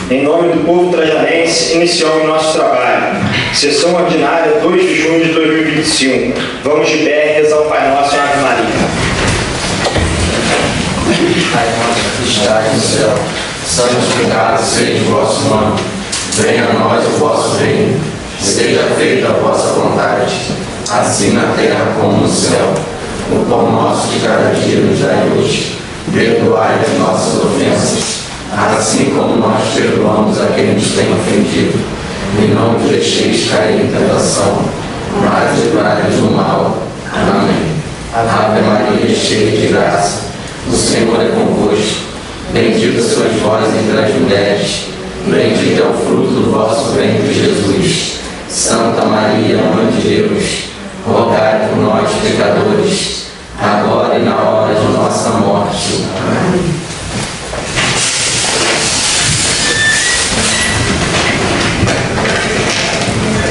Em nome do povo trajanense, iniciamos nosso trabalho. Sessão ordinária, 2 de junho de 2025. Vamos de pé e rezar o Pai Nosso e a Ave Maria. Pai nosso que estais no céu, santificado seja o vosso nome. Venha a nós o vosso reino. Seja feita a vossa vontade, assim na terra como no céu. O pão nosso de cada dia nos dai hoje. Perdoai as nossas ofensas, assim como nós perdoamos a quem nos tem ofendido. E não nos deixeis cair em tentação, mas livrai-nos do mal. Amém. Ave Maria, cheia de graça, o Senhor é convosco. Bendita sois vós entre as mulheres, bendito é o fruto do vosso ventre, Jesus. Santa Maria, Mãe de Deus, rogai por nós, pecadores, agora e na hora de nossa morte. Amém.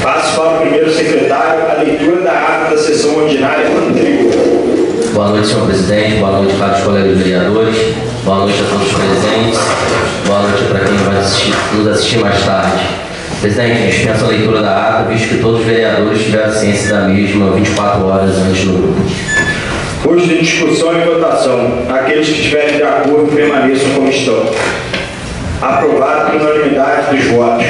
Passo para o primeiro secretário a leitura da ata da sessão ordinária anterior. Boa noite, senhor presidente. Boa noite, caros colegas vereadores. Boa noite a todos os presentes. Boa noite para quem vai nos assistir mais tarde. Presidente, dispenso a leitura da ata, visto que todos os vereadores tiveram ciência da mesma 24 horas antes do grupo. Hoje de discussão e votação. Aqueles que estiverem de acordo permaneçam como estão. Aprovado por unanimidade dos votos.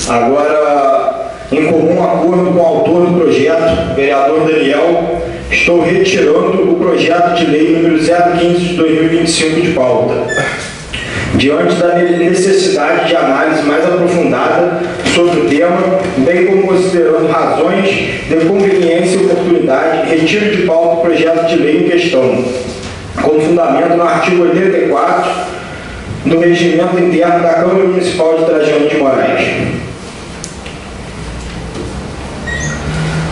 Agora, em comum acordo com o autor do projeto, vereador Daniel, estou retirando o projeto de lei número 015 de 2025 de pauta. Diante da necessidade de análise mais aprofundada sobre o tema, bem como considerando razões de conveniência e oportunidade, retiro de pauta o projeto de lei em questão, com fundamento no artigo 84 do Regimento Interno da Câmara Municipal de Trajano de Moraes.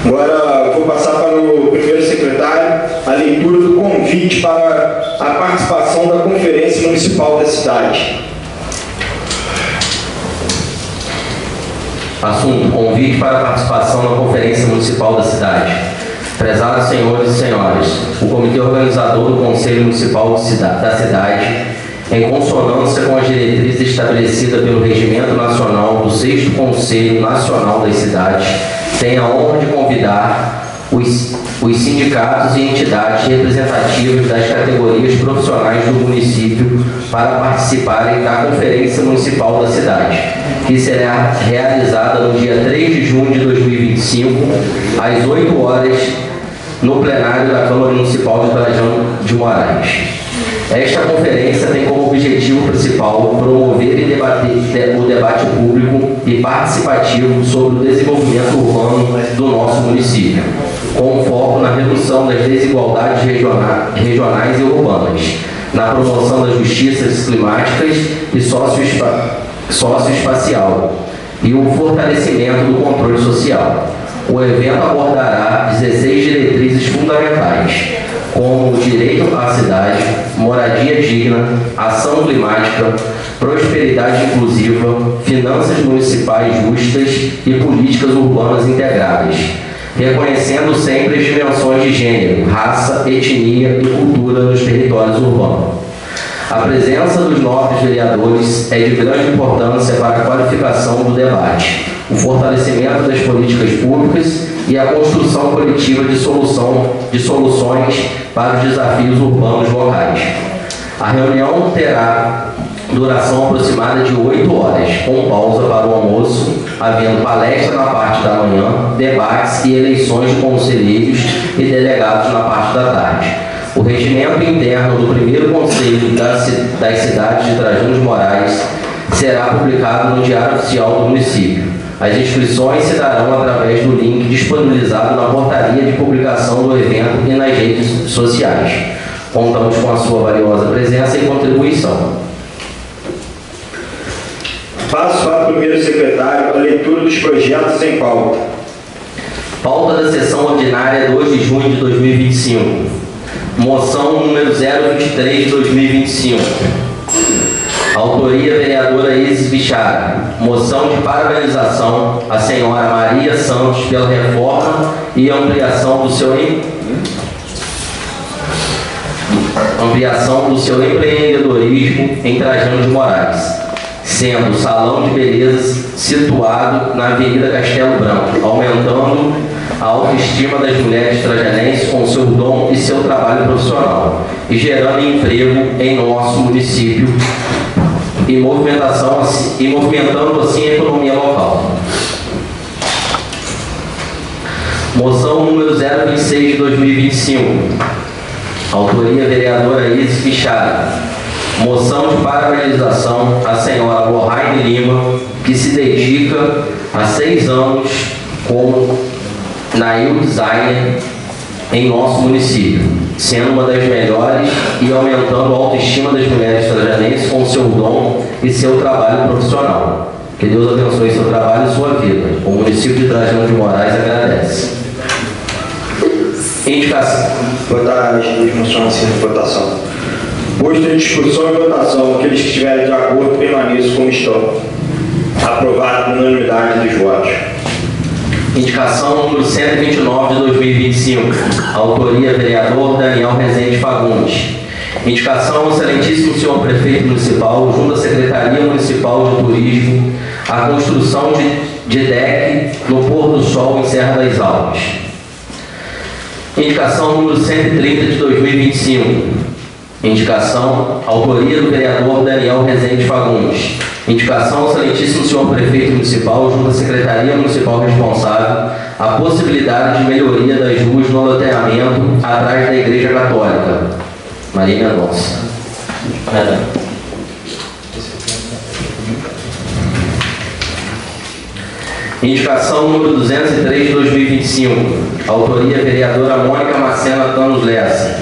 Agora vou passar para o primeiro secretário a leitura do convite para a participação da Conferência Municipal da cidade. Assunto: convite para a participação na Conferência Municipal da cidade. Prezados senhores e senhoras, o Comitê Organizador do Conselho Municipal da cidade, em consonância com as diretrizes estabelecidas pelo Regimento Nacional do 6º Conselho Nacional das Cidades, tem a honra de convidar os sindicatos e entidades representativas das categorias profissionais do município para participarem da Conferência Municipal da cidade, que será realizada no dia 3 de junho de 2025, às 8 horas, no plenário da Câmara Municipal de Trajano de Moraes. Esta conferência tem como objetivo principal promover e debater o debate público e participativo sobre o desenvolvimento urbano do nosso município, com foco na redução das desigualdades regionais e urbanas, na promoção das justiças climáticas e socioespacial e o fortalecimento do controle social. O evento abordará 16 diretrizes fundamentais, como o direito à cidade, moradia digna, ação climática, prosperidade inclusiva, finanças municipais justas e políticas urbanas integradas, reconhecendo sempre as dimensões de gênero, raça, etnia e cultura nos territórios urbanos. A presença dos nobres vereadores é de grande importância para a qualificação do debate, o fortalecimento das políticas públicas e a construção coletiva de soluções para os desafios urbanos locais. A reunião terá duração aproximada de 8 horas, com pausa para o almoço, havendo palestra na parte da manhã, debates e eleições de conselheiros e delegados na parte da tarde. O regimento interno do primeiro Conselho das Cidades de Trajano de Moraes será publicado no Diário Oficial do município. As inscrições se darão através do link disponibilizado na portaria de publicação do evento e nas redes sociais. Contamos com a sua valiosa presença e contribuição. Passo para o primeiro secretário a leitura dos projetos em pauta. Pauta da sessão ordinária 2 de junho de 2025. Moção número 023 de 2025. Autoria vereadora Isis Bichara. Moção de parabenização à senhora Maria Santos pela reforma e ampliação do seu ampliação do seu empreendedorismo em Trajano de Moraes, sendo o salão de beleza situado na Avenida Castelo Branco, aumentando a autoestima das mulheres trajanenses com seu dom e seu trabalho profissional e gerando emprego em nosso município e movimentando assim a economia local. Moção número 026 de 2025. Autoria vereadora Isis Pichara. Moção de parabenização à senhora Lohane Lima, que se dedica há 6 anos como nail designer em nosso município, sendo uma das melhores e aumentando a autoestima das mulheres trajanenses com seu dom e seu trabalho profissional. Que Deus abençoe seu trabalho e sua vida. O município de Trajano de Moraes agradece. Indicação. Votar as duas moções em votação. Posto em discussão e votação, aqueles que estiverem de acordo permaneçam como estão. Aprovado por unanimidade dos votos. Indicação número 129 de 2025. Autoria vereador Daniel Rezende Fagundes. Indicação ao excelentíssimo senhor prefeito municipal, junto à Secretaria Municipal de Turismo, a construção de deck no pôr do sol em Serra das Alves. Indicação número 130 de 2025. Indicação, autoria do vereador Daniel Rezende Fagundes. Indicação ao excelentíssimo senhor prefeito municipal, junto à Secretaria Municipal responsável, a possibilidade de melhoria das ruas no loteamento atrás da Igreja Católica. Maria Mendonça. Indicação número 203 de 2025. Autoria vereadora Mônica Marcena Thanos Lessa.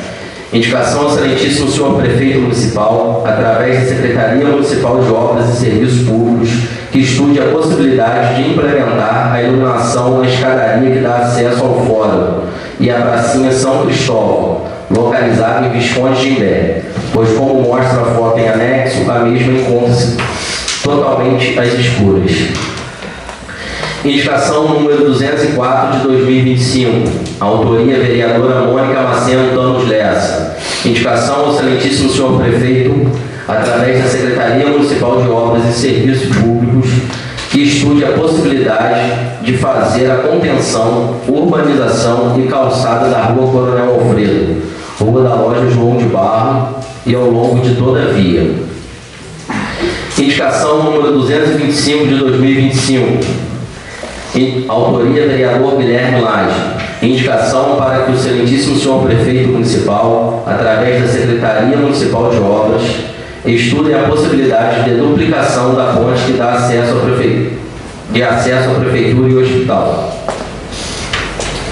Indicação ao excelentíssimo senhor prefeito municipal, através da Secretaria Municipal de Obras e Serviços Públicos, que estude a possibilidade de implementar a iluminação na escadaria que dá acesso ao fórum e à pracinha São Cristóvão, localizada em Visconde de Imbé, pois, como mostra a foto em anexo, a mesma encontra-se totalmente às escuras. Indicação número 204 de 2025. Autoria vereadora Mônica Maceno Thanos Lessa. Indicação ao excelentíssimo senhor prefeito, através da Secretaria Municipal de Obras e Serviços Públicos, que estude a possibilidade de fazer a contenção, urbanização e calçada da Rua Coronel Alfredo, Rua da Loja João de Barro e ao longo de toda a via. Indicação número 225 de 2025. Autoria vereador Guilherme Lage. Indicação para que o excelentíssimo senhor prefeito municipal, através da Secretaria Municipal de Obras, estude a possibilidade de duplicação da ponte que dá acesso à prefeitura e hospital.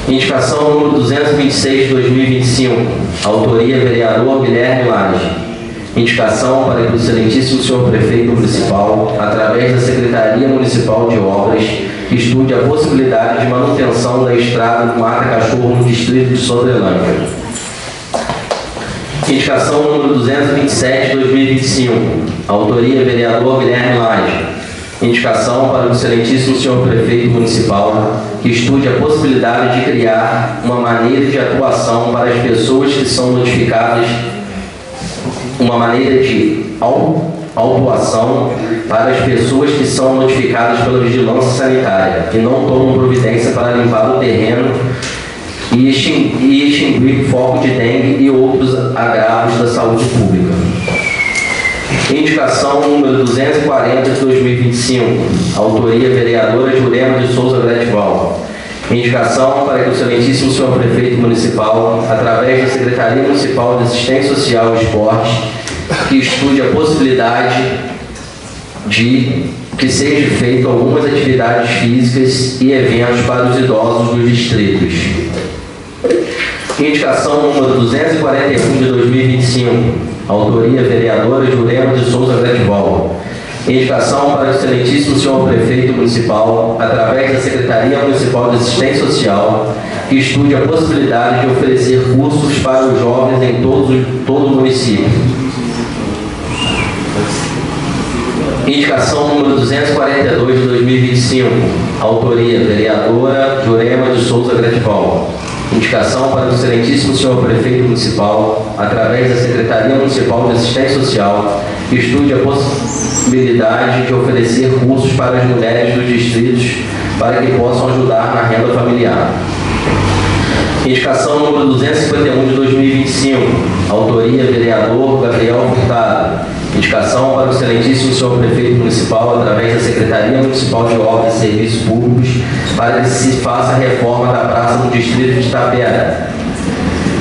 Indicação número 226 de 2025. Autoria vereador Guilherme Lage. Indicação para que o excelentíssimo senhor prefeito municipal, através da Secretaria Municipal de Obras, estude a possibilidade de manutenção da estrada do Mata Cachorro no distrito de Sodrelândia. Indicação número 227 de 2025. Autoria vereador Guilherme Lage. Indicação para o excelentíssimo senhor prefeito municipal, que estude a possibilidade de criar uma maneira de atuação para as pessoas que são notificadas, uma maneira de autuação para as pessoas que são notificadas pela vigilância sanitária e não tomam providência para limpar o terreno e extinguir foco de dengue e outros agravos da saúde pública. Indicação número 240 de 2025. Autoria vereadora Jurema de Souza Gretival. Indicação para que o excelentíssimo senhor prefeito municipal, através da Secretaria Municipal de Assistência Social e Esporte, que estude a possibilidade de que seja feito algumas atividades físicas e eventos para os idosos dos distritos. Indicação número 241 de 2025. Autoria vereadora Jurema de Souza Gretival. Indicação para o excelentíssimo senhor prefeito municipal, através da Secretaria Municipal de Assistência Social, que estude a possibilidade de oferecer cursos para os jovens em todo o município. Indicação número 242 de 2025. Autoria vereadora Jurema de Souza Gretival. Indicação para o excelentíssimo senhor prefeito municipal, através da Secretaria Municipal de Assistência Social, que estude a possibilidade de oferecer cursos para as mulheres dos distritos para que possam ajudar na renda familiar. Indicação número 251 de 2025, autoria vereador Gabriel Furtado. Indicação para o excelentíssimo senhor prefeito municipal, através da Secretaria Municipal de Obras e Serviços Públicos, para que se faça a reforma da praça do distrito de Tapera.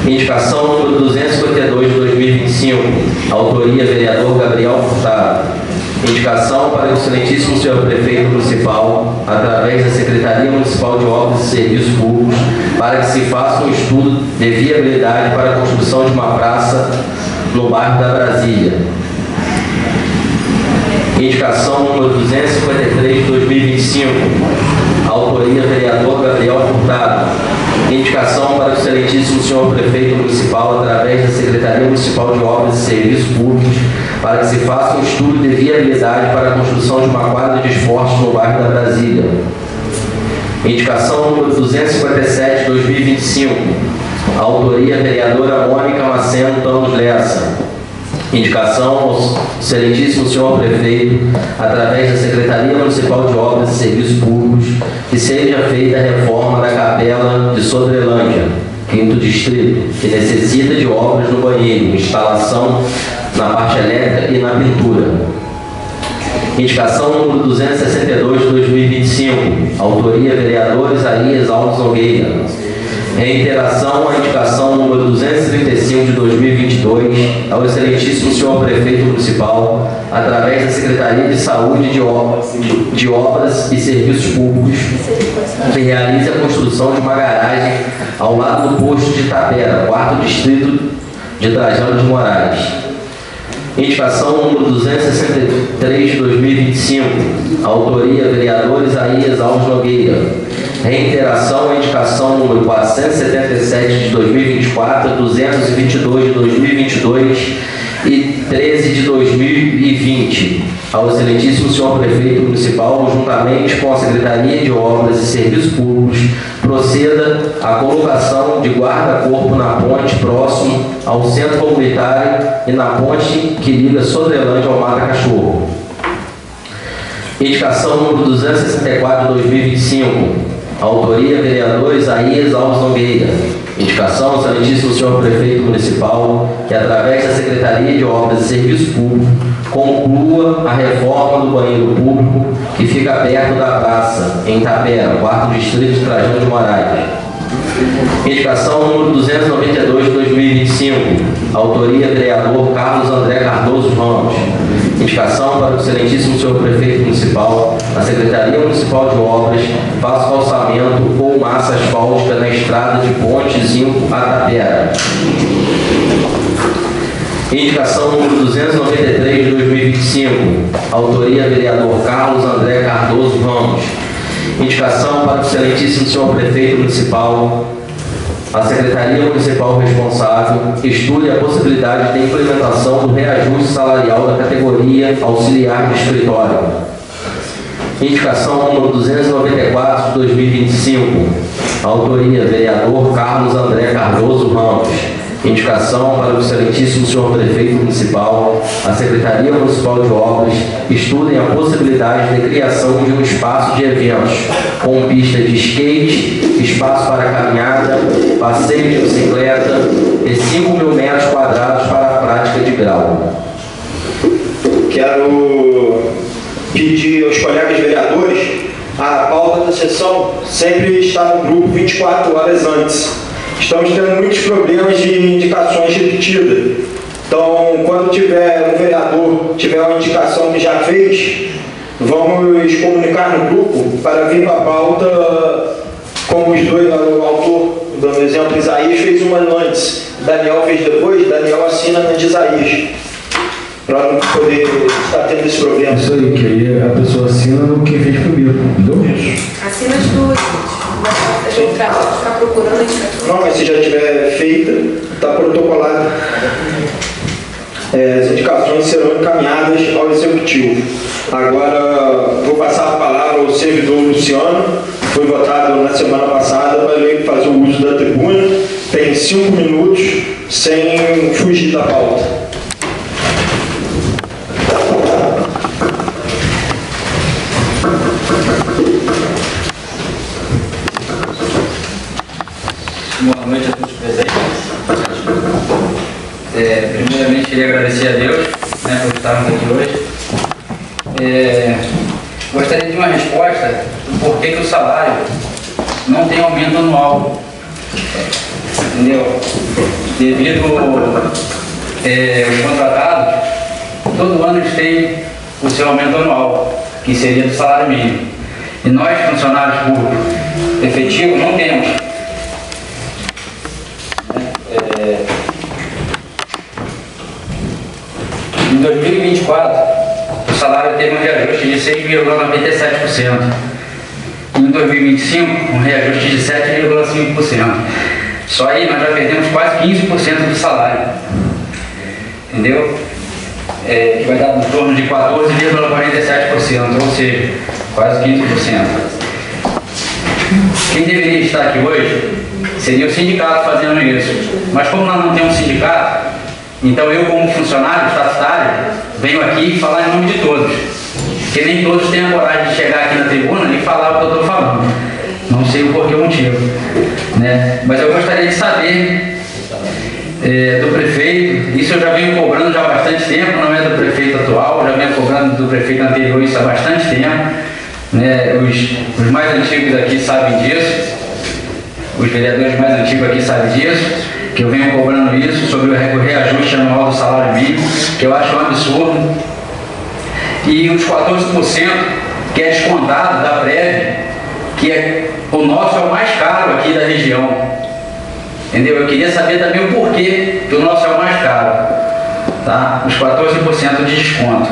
Indicação número 252 de 2025, autoria vereador Gabriel Furtado. Indicação para o excelentíssimo senhor prefeito municipal, através da Secretaria Municipal de Obras e Serviços Públicos, para que se faça um estudo de viabilidade para a construção de uma praça no bairro da Brasília. Indicação número 253 de 2025, autoria vereador Gabriel Furtado. Indicação para o excelentíssimo senhor prefeito municipal, através da Secretaria Municipal de Obras e Serviços Públicos, para que se faça um estudo de viabilidade para a construção de uma quadra de esportes no bairro da Brasília. Indicação número 257 de 2025, autoria vereadora Mônica Maceno Tamos Lessa. Indicação ao excelentíssimo senhor prefeito, através da Secretaria Municipal de Obras e Serviços Públicos, que seja feita a reforma da capela de Sodrelândia, 5º Distrito, que necessita de obras no banheiro, instalação na parte elétrica e na pintura. Indicação número 262 de 2025, autoria vereador Isaías Alves Nogueira. Reiteração à indicação número 235 de 2022 ao excelentíssimo senhor prefeito municipal, através da Secretaria de Saúde de Obras e Serviços Públicos, que realize a construção de uma garagem ao lado do posto de Tapera, 4º Distrito de Trajano de Moraes. Indicação número 263 de 2025, autoria vereador Isaías Alves Nogueira. Reiteração à indicação número 477 de 2024, 222 de 2022 e 13 de 2020 ao excelentíssimo senhor prefeito municipal, juntamente com a Secretaria de Obras e Serviços Públicos, proceda à colocação de guarda-corpo na ponte próximo ao centro comunitário e na ponte que liga Sodrelândia ao Mata Cachorro. Indicação número 264 de 2025, autoria vereador Isaías Alves Nogueira. Indicação ao excelentíssimo senhor prefeito municipal, que através da Secretaria de Obras e Serviços Públicos conclua a reforma do banheiro público que fica perto da praça, em Tapera, 4º Distrito de Trajano de Moraes. Indicação número 292 de 2025, autoria vereador Carlos André Cardoso Ramos. Indicação para o excelentíssimo senhor prefeito municipal, a Secretaria Municipal de Obras faça calçamento ou massa asfáltica na estrada de Ponte 5 a Tapera. Indicação número 293 de 2025, autoria vereador Carlos André Cardoso Ramos. Indicação para o excelentíssimo senhor prefeito municipal, a Secretaria Municipal responsável estude a possibilidade de implementação do reajuste salarial da categoria auxiliar de escritório. Indicação número 294 de 2025, autoria vereador Carlos André Cardoso Ramos. Indicação para o excelentíssimo senhor prefeito municipal, a Secretaria Municipal de Obras estudem a possibilidade de criação de um espaço de eventos com pista de skate, espaço para caminhada, passeio de bicicleta e 5.000 metros quadrados para a prática de grau. Quero pedir aos colegas vereadores, a pauta da sessão sempre está no grupo 24 horas antes. Estamos tendo muitos problemas de indicações repetidas. Então, quando tiver um vereador, tiver uma indicação que já fez, vamos comunicar no grupo para vir para a pauta com os dois, o autor, dando exemplo, Isaías fez uma antes, Daniel fez depois, Daniel assina na de Isaías, para não poder estar tendo esse problema. Isso aí, que aí a pessoa assina no que fez primeiro, entendeu? Assina as duas, gente. Mas eu ficar procurando a indicação. Não, mas se já tiver feita, está protocolada. As indicações serão encaminhadas ao Executivo. Agora, vou passar a palavra ao servidor Luciano, foi votado na semana passada, vai fazer o uso da tribuna. Tem 5 minutos sem fugir da pauta. Boa noite a todos presentes. Primeiramente, queria agradecer a Deus, né, por estarmos aqui hoje. Gostaria de uma resposta do porquê que o salário não tem aumento anual. Entendeu? Devido aos contratados, todo ano eles têm o seu aumento anual, que seria do salário mínimo. E nós, funcionários públicos efetivos, não temos. Em 2024, o salário teve um reajuste de 6,97%. Em 2025, um reajuste de 7,5%. Só aí nós já perdemos quase 15% do salário. Entendeu? Que vai dar em torno de 14,47%, ou seja, quase 15%. Quem deveria estar aqui hoje seria o sindicato fazendo isso. Mas como nós não temos sindicato, então eu, como funcionário estatutário, venho aqui falar em nome de todos. Porque nem todos têm a coragem de chegar aqui na tribuna e falar o que eu estou falando. Não sei o porquê, o motivo. Né? Mas eu gostaria de saber do prefeito, isso eu já venho cobrando já há bastante tempo, não é do prefeito atual, já venho cobrando do prefeito anterior isso há bastante tempo. Né? Os mais antigos aqui sabem disso, os vereadores mais antigos aqui sabem disso, que eu venho cobrando isso sobre o reajuste anual do salário mínimo, que eu acho um absurdo. E os 14% que é descontado da prévia, que o nosso é o mais caro aqui da região. Entendeu? Eu queria saber também o porquê que o nosso é o mais caro. Tá? Os 14% de desconto.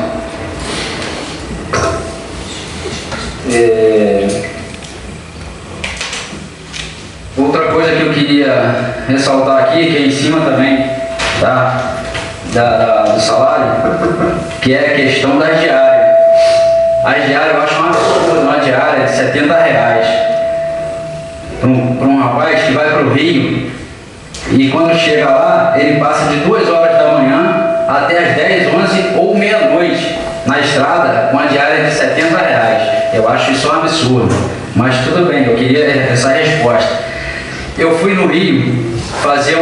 Outra coisa que eu queria ressaltar aqui, que é em cima também, tá? Do salário, que é a questão das diárias. As diárias eu acho um absurdo, uma diária de R$70 para um rapaz que vai para o Rio e quando chega lá, ele passa de 2 horas da manhã até as 10, 11 ou meia-noite na estrada com a diária de R$70. Eu acho isso um absurdo, mas tudo bem, eu queria essa resposta. Eu fui no Rio fazer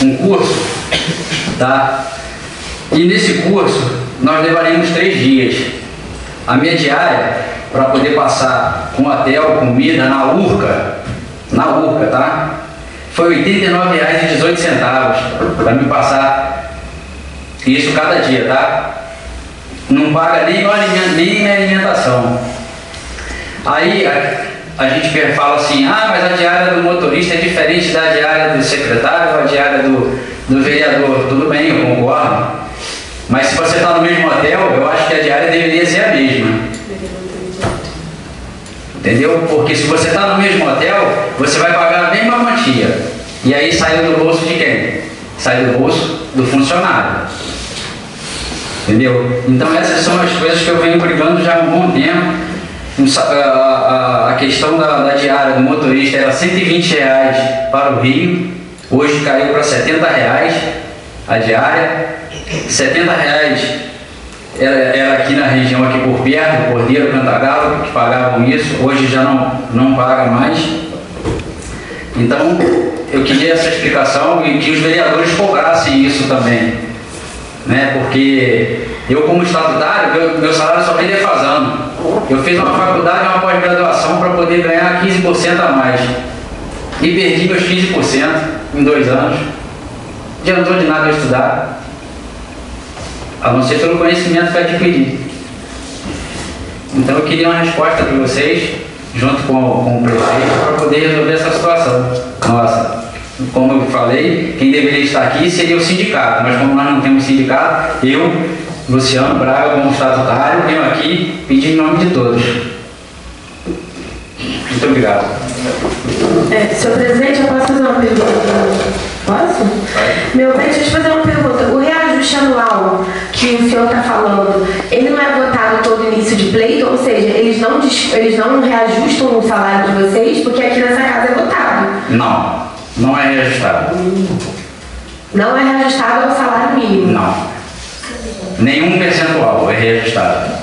um curso, tá? E nesse curso nós levaríamos 3 dias. A minha diária, para poder passar com hotel, comida na Urca, tá? Foi R$ 89,18 para me passar isso cada dia, tá? Não paga nem minha alimentação. Aí a gente fala assim, mas a diária do motorista é diferente da diária do secretário ou a diária do vereador. Tudo bem, eu concordo. Mas se você está no mesmo hotel, eu acho que a diária deveria ser a mesma. Entendeu? Porque se você está no mesmo hotel, você vai pagar a mesma quantia. E aí sai do bolso de quem? Sai do bolso do funcionário. Entendeu? Então essas são as coisas que eu venho brigando já há um bom tempo. A questão da diária do motorista era R$120 para o Rio, hoje caiu para R$70 a diária. R$70 era aqui na região, aqui por perto, Cordeiro, Cantagalo, que pagavam isso, hoje já não paga mais. Então eu queria essa explicação e que os vereadores cobrassem isso também, né? Porque eu, como estatutário, meu salário só vem defasando. Eu fiz uma faculdade e uma pós-graduação para poder ganhar 15% a mais. E perdi meus 15% em 2 anos. Não adiantou de nada eu estudar, a não ser pelo conhecimento que eu adquiri. Então eu queria uma resposta de vocês, junto com o prefeito, para poder resolver essa situação. Nossa, como eu falei, quem deveria estar aqui seria o sindicato, mas como nós não temos sindicato, eu, Luciano Braga, como estatutário, venho aqui pedir em nome de todos. Muito obrigado. Senhor presidente, eu posso fazer uma pergunta? Posso? Meu bem, deixa eu te fazer uma pergunta. O reajuste reajuste anual que o senhor está falando, ele não é votado todo início de pleito? Ou seja, eles não reajustam o salário de vocês? Porque aqui nessa casa é votado. Não é reajustado. Não é reajustado ao salário mínimo? Não. Nenhum percentual é reajustado.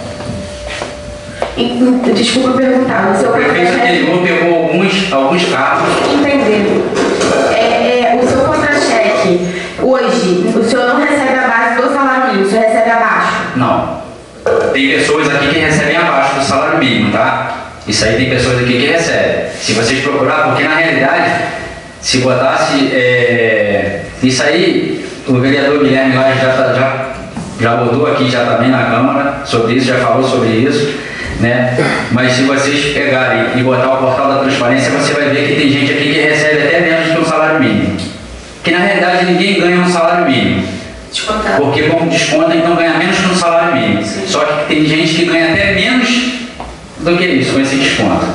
Desculpa perguntar. O seu prefeito anterior pegou alguns cargos. Entendendo. O seu contra-cheque, hoje, o senhor não recebe a base do salário mínimo, o senhor recebe abaixo? Não. Tem pessoas aqui que recebem abaixo do salário mínimo, tá? Isso aí tem pessoas aqui que recebem. Se vocês procurarem, porque na realidade, se botasse isso aí, o vereador Guilherme lá já botou aqui, já também na Câmara sobre isso, já falou sobre isso, né? Mas se vocês pegarem e botar o portal da transparência, você vai ver que tem gente aqui que recebe até menos que um salário mínimo. Que na realidade ninguém ganha um salário mínimo. Descontado. Porque como desconta, então ganha menos que um salário mínimo. Só que tem gente que ganha até menos do que isso, com esse desconto.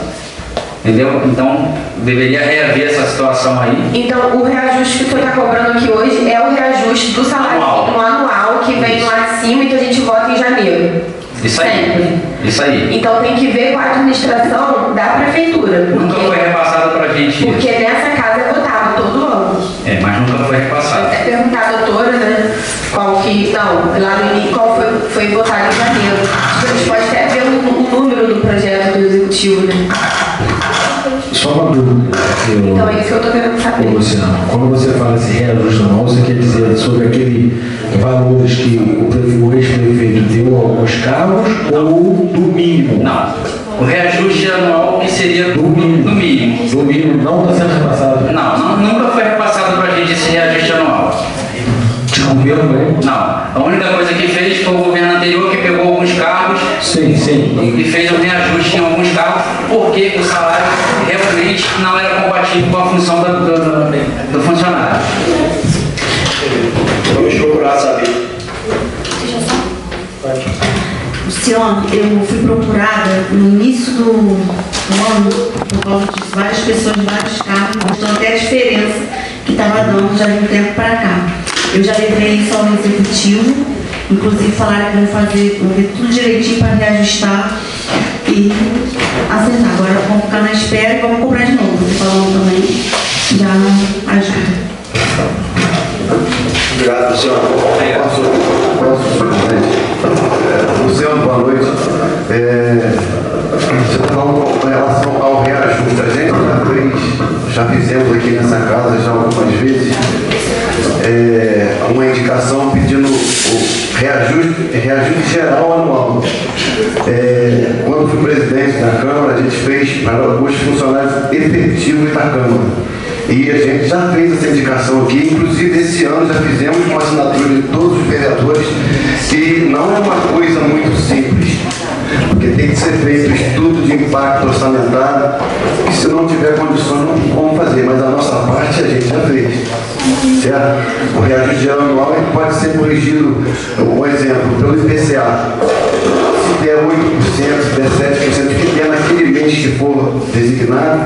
Entendeu? Então, deveria reaver essa situação aí. Então, o reajuste que o senhor está cobrando aqui hoje é o reajuste do salário anual que vem lá de cima e que a gente vota em janeiro. Isso aí. Sempre. Isso aí. Então, tem que ver com a administração da prefeitura. Nunca foi repassado para a gente porque isso. Nessa casa é votado todo ano. Mas nunca foi repassado. Até perguntar à doutora, né? Qual foi votado em janeiro. A gente pode até ver o número do projeto do executivo, né? Só uma dúvida. Então é isso que eu estou querendo saber. Luciano, quando você fala esse reajuste anual, você quer dizer sobre aquele valores que o ex-prefeito deu a alguns cargos ou do mínimo? Não. O reajuste anual que seria do mínimo. Do mínimo não está sendo repassado? Não, nunca foi repassado para a gente esse reajuste anual. De governo, né? Não. A única coisa que fez foi o governo anterior que pegou alguns cargos e fez um reajuste em alguns cargos porque o salário realmente não era compatível com a função do funcionário. Vamos procurar saber. Luciano, eu fui procurada no início do ano por causa disso. Várias pessoas, vários carros, mostrando até a diferença que estava dando já de um tempo para cá. Eu já levei isso ao executivo, inclusive falaram que vão ver tudo direitinho para reajustar e acertar. Agora vamos ficar na espera e vamos cobrar de novo. Você falando também já ajuda. Obrigado, Luciano. Luciano, boa noite. Você está falando com relação ao reajuste. A gente já fizemos aqui nessa casa já algumas vezes uma indicação pedindo o reajuste geral anual. Quando fui presidente da Câmara, a gente fez para os funcionários efetivos da Câmara. E a gente já fez essa indicação aqui, inclusive esse ano já fizemos com a assinatura de todos os vereadores, e não é uma coisa muito simples, porque tem que ser feito estudo de impacto orçamentário, e se não tiver condições não tem como fazer, mas a nossa parte a gente já fez. Certo? O reajuste geral anual ele pode ser corrigido, um exemplo, pelo IPCA. Se der 8%, se der 7%, que der naquele mês que for designado,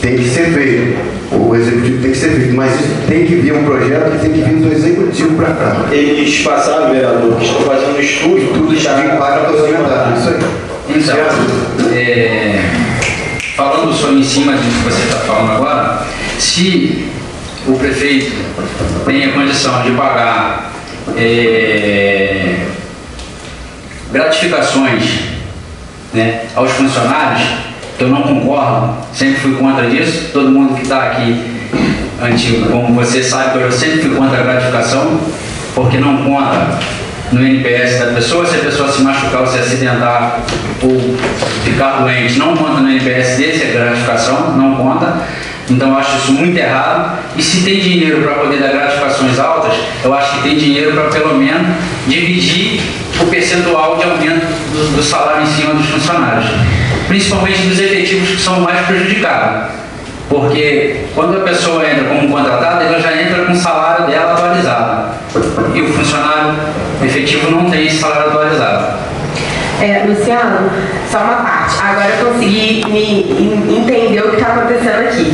tem que ser feito. O executivo tem que ser feito, mas tem que vir um projeto que tem que vir do executivo para cá. Eles passaram, vereador, que estão fazendo um estudo já de impacto orçamentário. Isso aí. Então, falando só em cima do que você está falando agora, se o prefeito tem a condição de pagar gratificações, né, aos funcionários, eu não concordo, sempre fui contra isso. Todo mundo que está aqui antigo, como você sabe, eu sempre fui contra a gratificação, porque não conta no NPS da pessoa. Se a pessoa se machucar ou se acidentar ou ficar doente, não conta no NPS desse, é gratificação, não conta. Então eu acho isso muito errado. E se tem dinheiro para poder dar gratificações altas, eu acho que tem dinheiro para pelo menos dividir o percentual de aumento do salário em cima dos funcionários, principalmente dos efetivos que são mais prejudicados. Porque quando a pessoa entra como contratada, ela já entra com o salário dela atualizado. E o funcionário efetivo não tem esse salário atualizado. Luciano, só uma parte. Agora eu consegui entender o que está acontecendo aqui.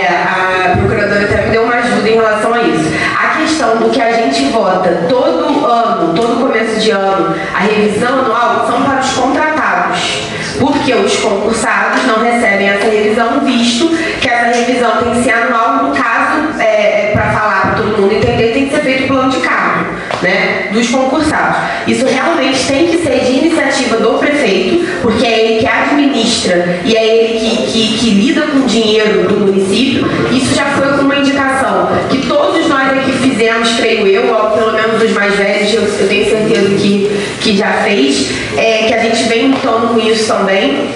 A procuradora até me deu uma ajuda em relação a isso. A questão questão do que a gente vota todo ano, todo começo de ano, a revisão anual, são para os contratados. Porque os concursados não recebem essa revisão, visto que essa revisão tem que ser anual, no caso, para falar para todo mundo entender, tem que ser feito o plano de cargo, né, dos concursados. Isso realmente tem que ser de iniciativa do prefeito, porque é ele que administra e é ele que lida com o dinheiro do município. Isso já foi uma indicação que todos nós aqui fizemos, creio eu, ou pelo menos os mais velhos, eu tenho certeza que já fez, que a gente vem lutando com isso também.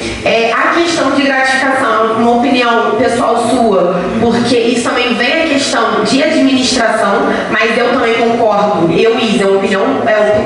A questão de gratificação, uma opinião pessoal sua, porque isso também vem a questão de administração, mas eu também concordo, Isa, é uma opinião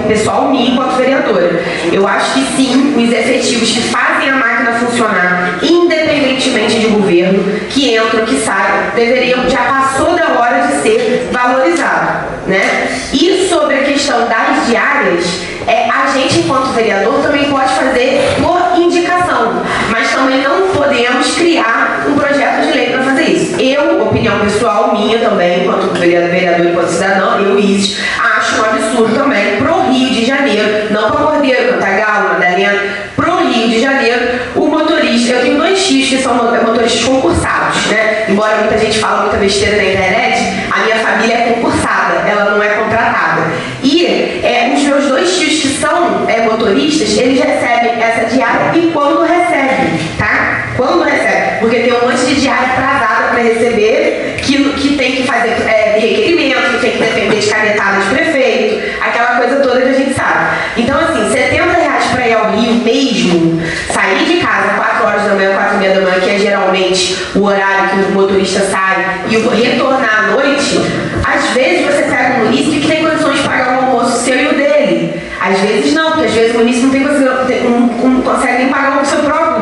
pessoal minha enquanto vereadora. Eu acho que sim, os efetivos que fazem a máquina funcionar, independentemente de governo, que entram, que saem, deveriam, já passou da hora de ser valorizado, né? E sobre a questão das diárias, a gente, enquanto vereador, também pode fazer por indicação, mas também não podemos criar um projeto de lei para fazer isso. Eu, opinião pessoal minha também, enquanto vereador e enquanto cidadão, eu, Isis, acho um absurdo também pro Rio de Janeiro, não para Cordeiro, Cantagalo, Madalena, pro Rio de Janeiro, o motorista, eu tenho 2 tios que são motoristas concursados, né? Embora muita gente fale muita besteira na internet, a minha família é concursada, ela não é contratada. E os meus 2 tios que são motoristas, eles recebem essa diária e quando recebem, tá? Quando recebem, porque tem um monte de diária atrasada para receber, que tem que fazer requerimento, que tem que depender de canetada de prefeito, aquela coisa toda que a gente sabe. Então, assim, R$70 para ir ao Rio mesmo, sair de casa 4 horas da manhã, 4h30 da manhã, que é geralmente o horário que o motorista sai, e retornar à noite, às vezes você pega um munícipe que tem condições de pagar o almoço seu e o dele. Às vezes não, porque às vezes o munícipe não consegue nem pagar o seu próprio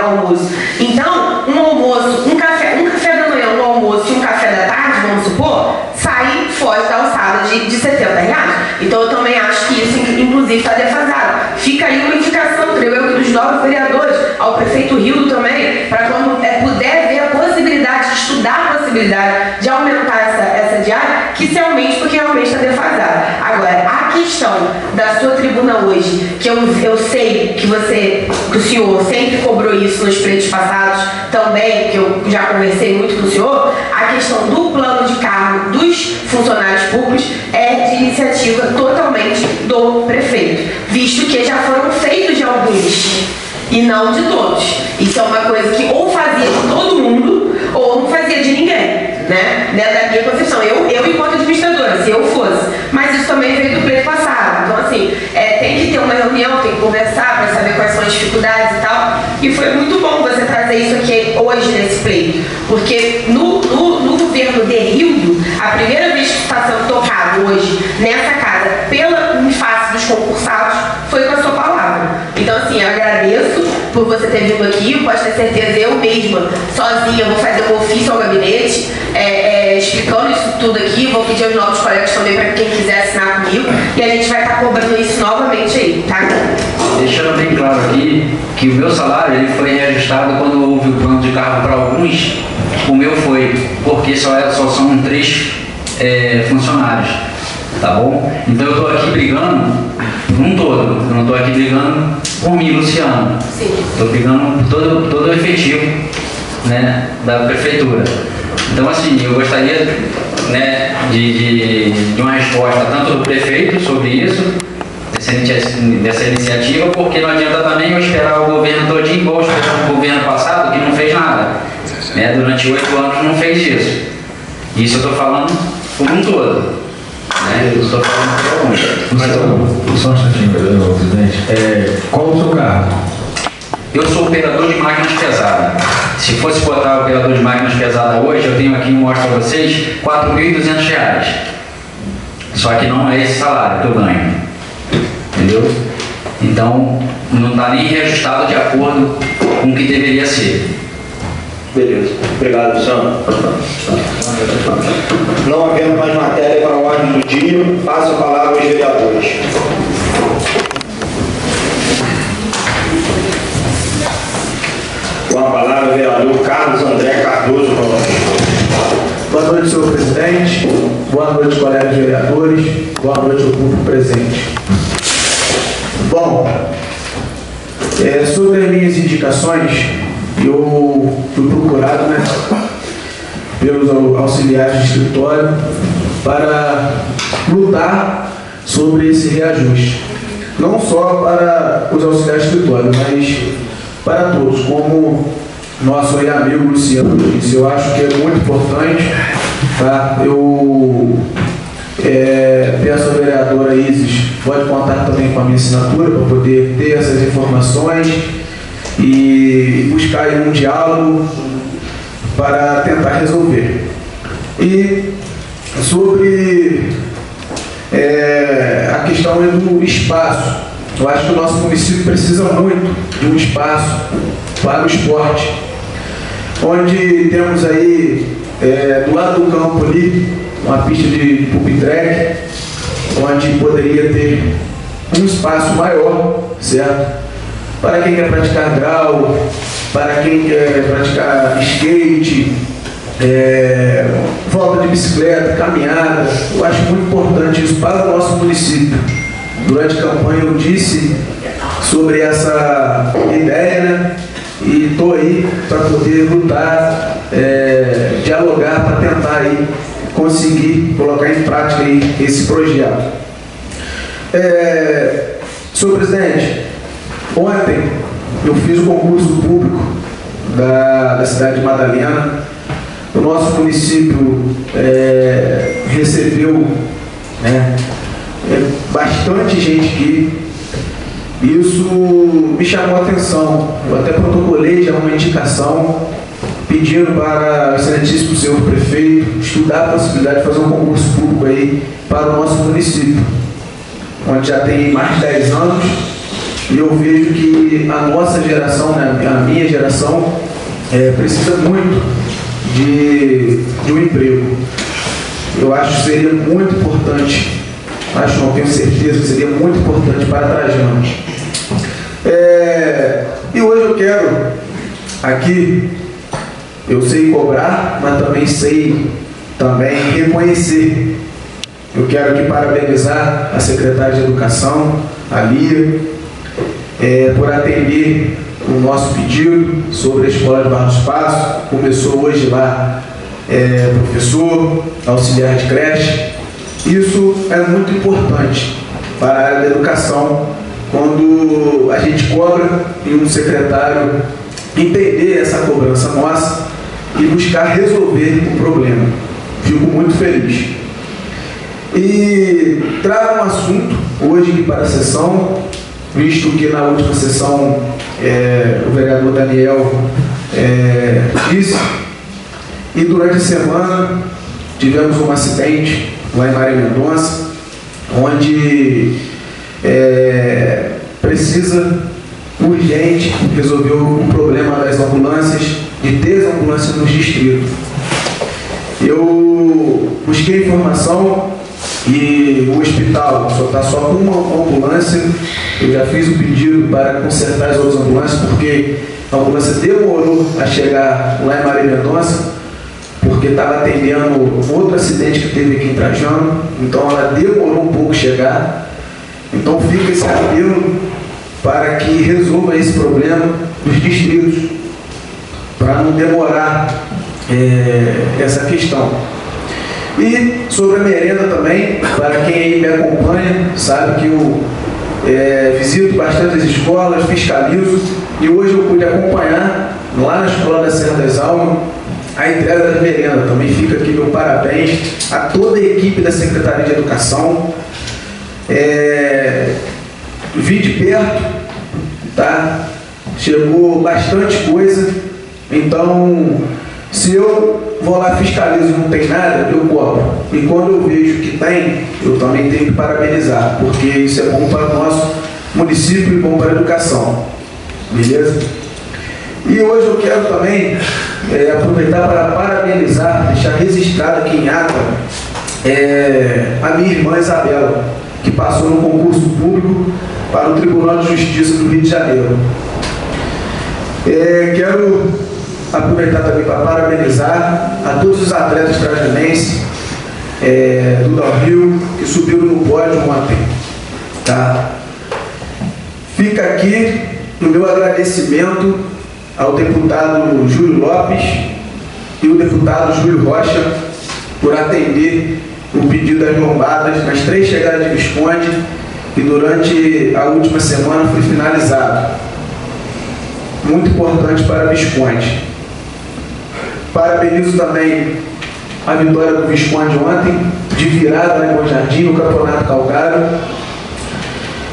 almoço. Então, um almoço, um café da manhã, um almoço e um café da tarde, vamos supor, sai foge da alçada de R$70. Então eu também acho que isso, inclusive, está defasado. Fica aí uma indicação, creio eu, dos novos vereadores, ao prefeito Rildo também, para quando puder ver a possibilidade, de estudar a possibilidade de aumentar essa diária, que se aumente, porque realmente está defasado. Agora, a questão da sua tribuna hoje, que eu sei que o senhor sempre cobrou isso nos pleitos passados também, que eu já conversei muito com o senhor, a questão do plano de cargo dos funcionários públicos é de iniciativa totalmente do prefeito, visto que já foram feitos de alguns e não de todos. Isso é uma coisa que ou fazia de todo mundo ou não fazia de ninguém, né? Da minha concepção. Eu enquanto administradora, se eu fosse. Mas isso também veio do pleito passado. Então, assim, tem que ter uma reunião, tem que conversar para saber quais são as dificuldades e tal. E foi muito bom você trazer isso aqui hoje nesse pleito. Porque no governo de Rildo, a primeira vez que está sendo tocado hoje nessa casa pela face dos concursados foi com a sua palavra. Então, assim, eu agradeço por você ter vindo aqui. Pode ter certeza, eu mesma, sozinha, vou fazer um ofício ao gabinete, explicando isso tudo aqui. Vou pedir aos novos colegas também para quem quiser assinar comigo. E a gente vai estar cobrando isso novamente aí, tá? Deixando bem claro aqui que o meu salário ele foi reajustado quando houve o plano de cargo para alguns. O meu foi, porque só são 3 funcionários, tá bom? Então eu estou aqui brigando por um todo, eu não estou aqui brigando por mim, Luciano. Estou brigando por todo o efetivo, né, da prefeitura. Então, assim, eu gostaria, né, de uma resposta tanto do prefeito sobre isso, dessa iniciativa, porque não adianta também eu esperar o governo todinho, igual o governo passado, que não fez nada, né, durante 8 anos não fez isso. Isso eu estou falando por um todo, né, eu estou falando por alguns. Só um instantinho, presidente. Qual o seu cargo? Eu sou operador de máquinas pesadas. Se fosse botar o operador de máquinas pesadas hoje, eu tenho aqui, mostro para vocês, R$4.200. Só que não é esse salário que eu ganho. Entendeu? Então, não está nem reajustado de acordo com o que deveria ser. Beleza. Obrigado, Luciano. Não havendo mais matéria para a ordem do dia, passo a palavra aos vereadores. Com a palavra o vereador Carlos André Cardoso Ramos. Boa noite, senhor presidente. Boa noite, colegas vereadores. Boa noite ao público presente. Bom, sobre as minhas indicações, eu fui procurado, né, pelos auxiliares de escritório para lutar sobre esse reajuste. Não só para os auxiliares de escritório, mas para todos, como nosso amigo Luciano disse. Eu acho que é muito importante, tá? Eu peço à vereadora Isis, pode contar também com a minha assinatura para poder ter essas informações e buscar aí um diálogo para tentar resolver. E sobre a questão do espaço, eu acho que o nosso município precisa muito de um espaço para o esporte, onde temos aí do lado do campo ali uma pista de pub track, onde poderia ter um espaço maior, certo? Para quem quer praticar grau, para quem quer praticar skate, volta de bicicleta, caminhada. Eu acho muito importante isso para o nosso município. Durante a campanha eu disse sobre essa ideia, né? E estou aí para poder lutar, dialogar, para tentar aí conseguir colocar em prática aí esse projeto. Senhor presidente, ontem eu fiz o concurso público da cidade de Madalena. O nosso município recebeu, né, bastante gente aqui. Isso me chamou a atenção. Eu até protocolei já uma indicação pedindo para o excelentíssimo senhor prefeito estudar a possibilidade de fazer um concurso público aí para o nosso município, onde já tem mais de 10 anos, e eu vejo que a nossa geração, né, a minha geração, precisa muito de um emprego. Eu acho que seria muito importante, não tenho certeza que seria muito importante para Trajano. E hoje eu quero aqui, eu sei cobrar, mas também sei reconhecer. Eu quero aqui parabenizar a secretária de Educação, a Lia, por atender o nosso pedido sobre a Escola de Barros Passo. Começou hoje lá, professor, auxiliar de creche. Isso é muito importante para a área da educação, quando a gente cobra e um secretário entender essa cobrança nossa e buscar resolver o problema. Fico muito feliz. E trago um assunto hoje aqui para a sessão, visto que na última sessão o vereador Daniel disse, e durante a semana tivemos um acidente lá em Maria Mendonça, onde precisa urgente resolver o problema das ambulâncias, de ter as ambulâncias nos distritos. Eu busquei informação e o hospital só está só com uma ambulância. Eu já fiz o pedido para consertar as outras ambulâncias, porque a ambulância demorou a chegar lá em Maria Mendonça, porque estava atendendo outro acidente que teve aqui em Trajano, então ela demorou um pouco chegar. Então fica esse apelo para que resolva esse problema dos distritos, para não demorar essa questão. E sobre a merenda também, para quem aí me acompanha, sabe que eu visito bastante as escolas, fiscalizo, e hoje eu pude acompanhar lá na Escola da Serra das Almas a entrega da merenda. Também fica aqui meu parabéns a toda a equipe da Secretaria de Educação. Vi de perto, tá? Chegou bastante coisa, então se eu vou lá fiscalizo e não tem nada, eu cobro. E quando eu vejo que tem, eu também tenho que parabenizar, porque isso é bom para o nosso município e bom para a educação. Beleza? E hoje eu quero também aproveitar para parabenizar, deixar registrado aqui em ata a minha irmã Isabela, que passou no concurso público para o Tribunal de Justiça do Rio de Janeiro. Quero aproveitar também para parabenizar a todos os atletas trajanenses do downhill que subiram no pódio ontem. Tá? Fica aqui o meu agradecimento ao deputado Júlio Lopes e o deputado Júlio Rocha por atender o pedido das lombadas nas 3 chegadas de Visconde, e durante a última semana foi finalizado. Muito importante para Visconde. Parabenizo também a vitória do Visconde ontem, de virada lá em Bom Jardim, no Campeonato Calcário.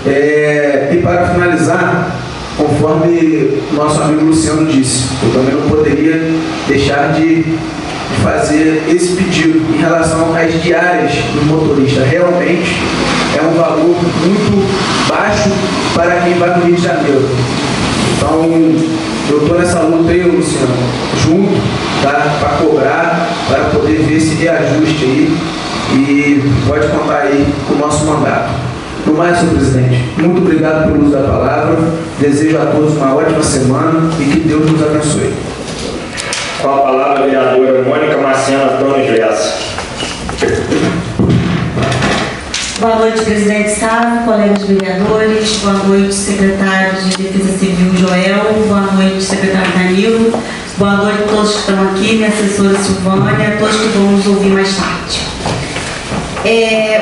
E para finalizar, conforme nosso amigo Luciano disse, eu também não poderia deixar de fazer esse pedido em relação às diárias do motorista. Realmente é um valor muito baixo para quem vai para o Rio de Janeiro. Então, eu estou nessa luta aí, Luciano, junto, tá, para cobrar, para poder ver esse reajuste aí, e pode contar aí com o nosso mandato. No mais, senhor presidente, muito obrigado pelo uso da palavra, desejo a todos uma ótima semana e que Deus nos abençoe. Com a palavra, a vereadora Mônica Marciana Antônio Lessa. Boa noite, presidente do Estado, colegas vereadores, boa noite, secretário de Defesa Civil Joel, boa noite, secretário Danilo, boa noite a todos que estão aqui, minha assessora Silvânia, a todos que vão nos ouvir mais tarde.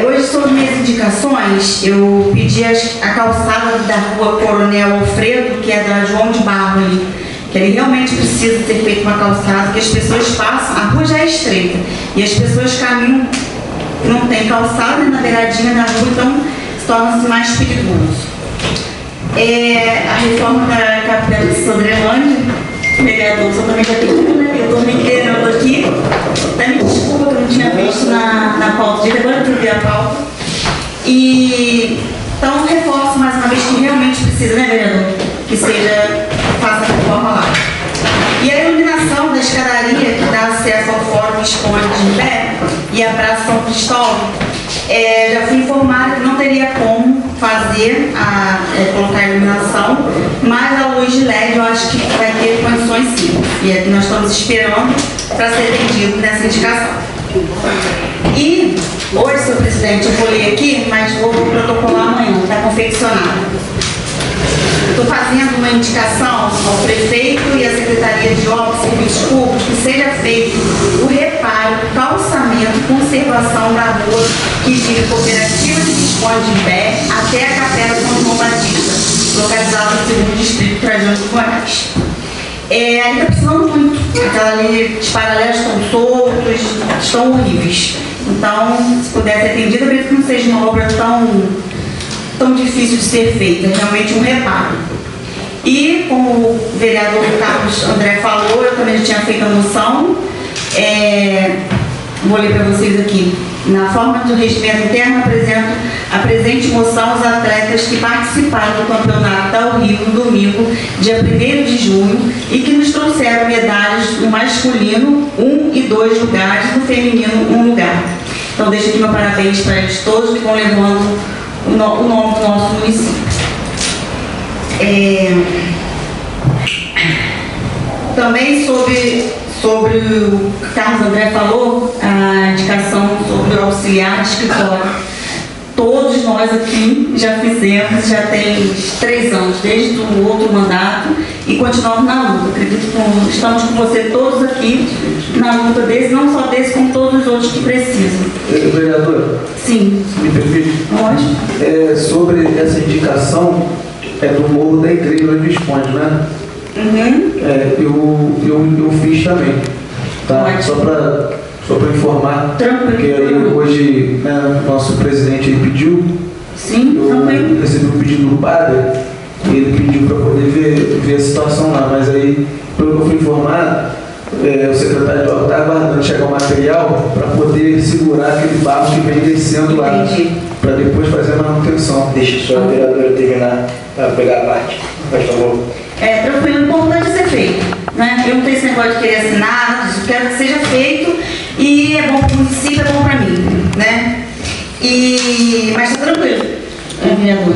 Hoje, sobre minhas indicações, eu pedi a calçada da rua Coronel Alfredo, que é da João de Barro ali, que ele realmente precisa ter feito uma calçada, que as pessoas passam, a rua já é estreita, e as pessoas caminham, não tem calçada na beiradinha da rua, então torna-se mais perigoso. A reforma da Capela de Sodrelândia, o vereador também já pediu, né? Eu estou me querendo aqui. Até me desculpa que eu não tinha visto na pauta de agora que eu vi a pauta. Então, reforço mais uma vez que realmente precisa, né, vereador? Que faça a reforma lá. E a iluminação da escadaria que dá acesso ao Fórum Visconde de Pé e à Praça São Cristóvão, já fui informada que não teria como fazer, colocar a iluminação, mas a luz de LED eu acho que vai ter condições sim. E nós estamos esperando para ser atendido nessa indicação. E hoje, senhor presidente, eu vou ler aqui, mas vou protocolar amanhã, está confeccionado. Estou fazendo uma indicação ao prefeito e à Secretaria de Obras e Serviços Públicos que seja feito o reparo, calçamento e conservação da rua que liga a Cooperativa de Visconde de Pé até a Capela São João Batista, localizada no segundo distrito Trajano de Moraes. Ainda está precisando muito. Aquela linha, os paralelos estão soltos, estão horríveis. Então, se puder ser atendido, eu acredito que não seja uma obra tão difícil de ser feita, é realmente um reparo. E, como o vereador Carlos André falou, eu também já tinha feito a moção, vou ler para vocês aqui. Na forma do regimento interno, apresento a presente moção aos atletas que participaram do Campeonato Downhill Rio no domingo, dia 1º de junho, e que nos trouxeram medalhas no masculino, 1 e 2 lugares, no feminino, 1 lugar. Então, deixo aqui meu parabéns para eles todos que vão levando o nome do nosso município. Também sobre o que Carlos André falou, a indicação sobre o auxiliar de escritório. Todos nós aqui já fizemos, já tem 3 anos, desde o outro mandato, e continuamos na luta. Acredito que estamos com você todos aqui na luta desse, não só desse, como todos os outros que precisam. Vereador? Sim. Se me permite? Pode. Sobre essa indicação do Morro da Igreja de Visconde, né? Uhum. Eu fiz também. Tá? Só para informar, porque aí hoje, né, nosso presidente ele pediu. Sim, eu recebi um pedido do padre, e ele pediu para poder ver a situação lá, mas aí, pelo que eu fui informado, o secretário de obras está aguardando chegar o material para poder segurar aquele barro que vem descendo lá, para depois fazer a manutenção. Deixa só a vereadora terminar para pegar a parte, por favor. Tranquilo, o importante é ser feito. Né? Eu não tenho esse negócio de querer assinar, eu quero que seja feito, e é bom para o município, é bom para mim. Né? Mas está tranquilo, vereador.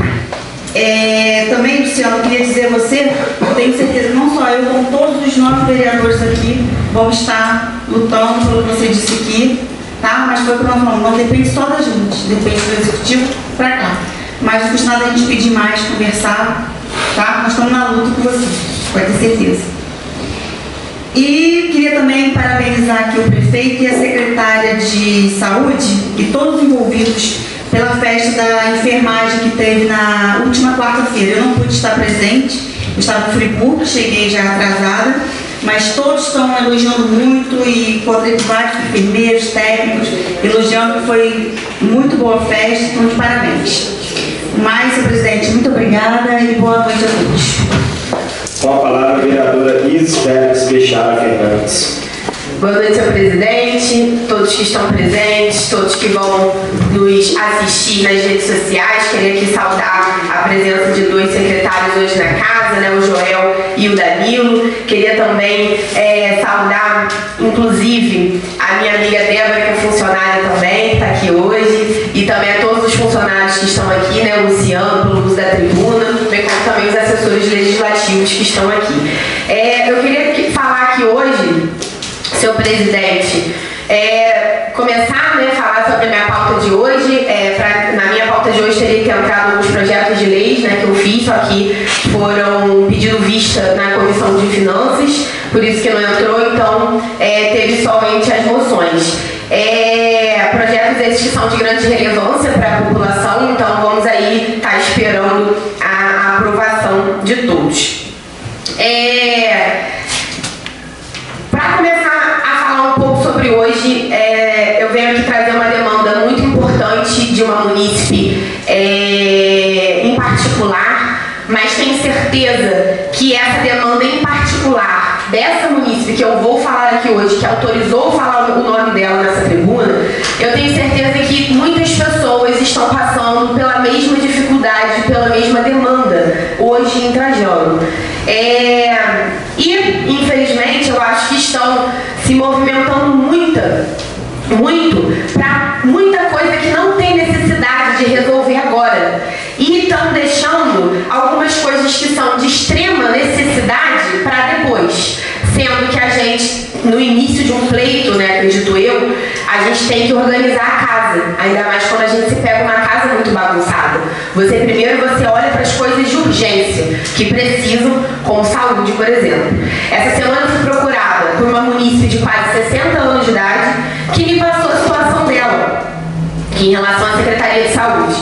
Também, Luciano, eu queria dizer a você, eu tenho certeza, não só eu, como todos os 9 vereadores aqui vão estar lutando pelo que você disse aqui, tá? Mas foi o que nós falamos, não depende só da gente, depende do executivo para cá. Mas não custa nada a gente pedir mais, conversar, tá? Nós estamos na luta com você, pode ter certeza. E queria também parabenizar aqui o prefeito e a secretária de saúde e todos os envolvidos pela festa da enfermagem que teve na última quarta-feira. Eu não pude estar presente, eu estava em Friburgo, cheguei já atrasada, mas todos estão elogiando muito e encontrei com vários enfermeiros, técnicos, elogiando que foi muito boa a festa, então de parabéns. Mas, senhor presidente, muito obrigada e boa noite a todos. Com a palavra a vereadora Isis Félix Bechara Fernandes. Boa noite, senhor presidente, todos que estão presentes, todos que vão nos assistir nas redes sociais. Queria aqui saudar a presença de dois secretários hoje na casa, né, o Joel e o Danilo. Queria também saudar, inclusive, a minha amiga Débora, que é funcionária também, que está aqui hoje, e também a todos os funcionários que estão aqui, né, o Luciano, pelo uso da tribuna, bem como também os assessores legislativos que estão aqui. Eu queria falar aqui hoje, senhor presidente, começar, né, falar sobre a minha pauta de hoje. Na minha pauta de hoje teria que entrar alguns projetos de leis, né, que eu fiz, só que foram pedido vista na Comissão de Finanças, por isso que não entrou, então teve somente as moções. Projetos esses que são de grande relevância para a população, então vamos aí estar esperando a aprovação de todos. Para começar a falar um pouco sobre hoje, eu venho aqui trazer uma demanda muito importante de uma munícipe em particular, mas tenho certeza que essa demanda em particular dessa munícipe que eu vou falar aqui hoje, que autorizou falar o nome dela nessa tribuna, eu tenho certeza que muitas pessoas estão passando pela mesma dificuldade, pela mesma demanda hoje em Trajano. E, infelizmente, eu acho que estão se movimentando muito para muita coisa que não tem necessidade de resolver agora. E estão deixando algumas coisas que são de extrema necessidade para depois. Sendo que a gente, no início de um pleito, né, acredito eu, a gente tem que organizar a casa. Ainda mais quando a gente se pega uma casa muito bagunçada. Primeiro você olha para as coisas de urgência que precisam, como saúde, por exemplo. Essa semana eu fui procurada por uma munícipe de quase 60 anos de idade que me passou a situação dela em relação à Secretaria de Saúde.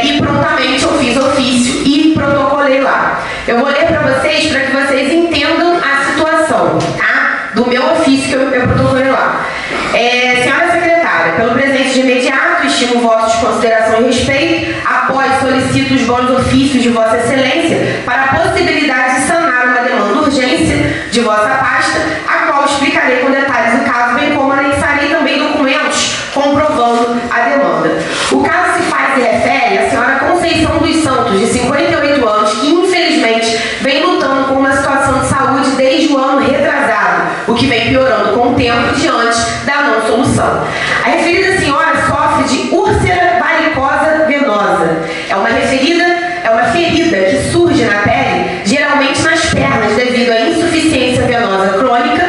E prontamente eu fiz ofício e protocolei lá. Eu vou ler para vocês para que vocês entendam a situação, tá? Do meu ofício que eu protocolei lá. Senhora secretária, pelo presente de imediato, estimo o voto de consideração e respeito, após solicito os bons ofícios de Vossa Excelência para a possibilidade de sanar uma demanda de urgência de vossa pasta, a qual explicarei com detalhes o caso, bem como anexarei também documentos comprovando a demanda. O caso se faz e refere à senhora Conceição dos Santos, de 58 anos, que infelizmente vem lutando com uma situação de saúde desde o ano retrasado, o que vem piorando com o tempo diante da não solução. A referida senhora sofre de úlcera varicosa venosa. É uma ferida que surge na pele, geralmente nas pernas, devido à insuficiência venosa crônica,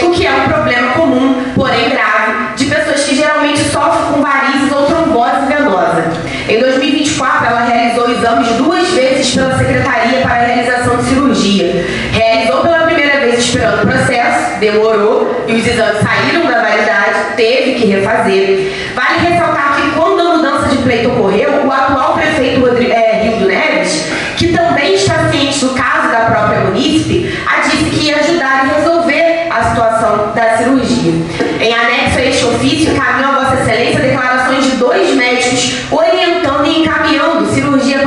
o que é um problema comum, porém grave, de pessoas que geralmente sofrem com varizes ou trombose venosa. Em 2024, ela realizou exames 2 vezes pela Secretaria para a realização de cirurgia. Realizou pela primeira vez esperando o processo, demorou, e os exames saíram da validade, teve que refazer. Vale ressaltar que quando a mudança de pleito ocorreu, o atual prefeito Rildo Neves, que também está ciente do caso da própria munícipe, disse que ia ajudar a resolver a situação da cirurgia. Em anexo a este ofício, encaminhou a Vossa Excelência declarações de 2 médicos orientando e encaminhando cirurgia à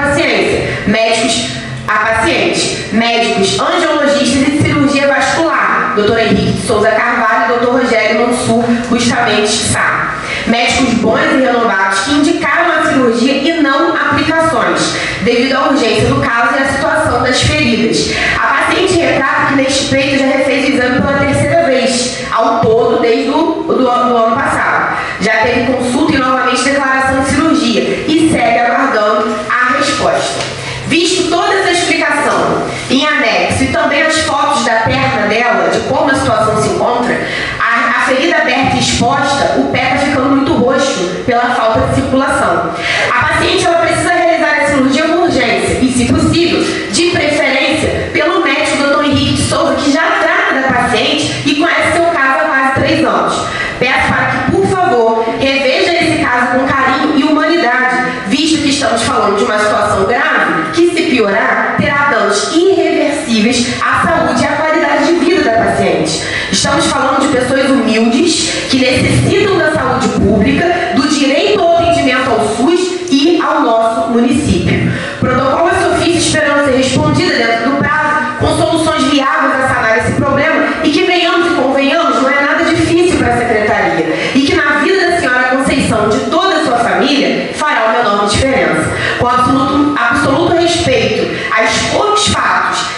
paciente. Médicos angiologistas e cirurgia vascular, Dr. Henrique de Souza Carvalho e Dr. Rogério Mansur Bustamante Sá. Médicos bons e renovados que indicaram a cirurgia e não aplicações, devido à urgência do caso e à situação das feridas. A paciente retrata que neste pleito já refez o exame pela 3ª vez, ao todo desde o ano passado. Já teve consulta e novamente declaração de cirurgia e segue aguardando a resposta. Visto toda essa explicação em anexo e também as fotos da perna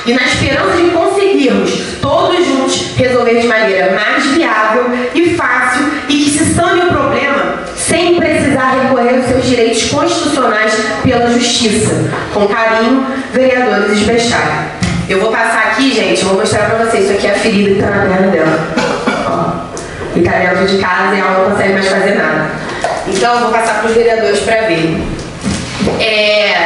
E na esperança de conseguirmos, todos juntos, resolver de maneira mais viável e fácil e que se sane o problema sem precisar recorrer aos seus direitos constitucionais pela justiça. Com carinho, vereadores Esbechar. Eu vou passar aqui, gente, vou mostrar pra vocês. Isso aqui é a ferida que tá na perna dela. Ó. E tá dentro de casa e ela não consegue mais fazer nada. Então, eu vou passar pros vereadores pra ver.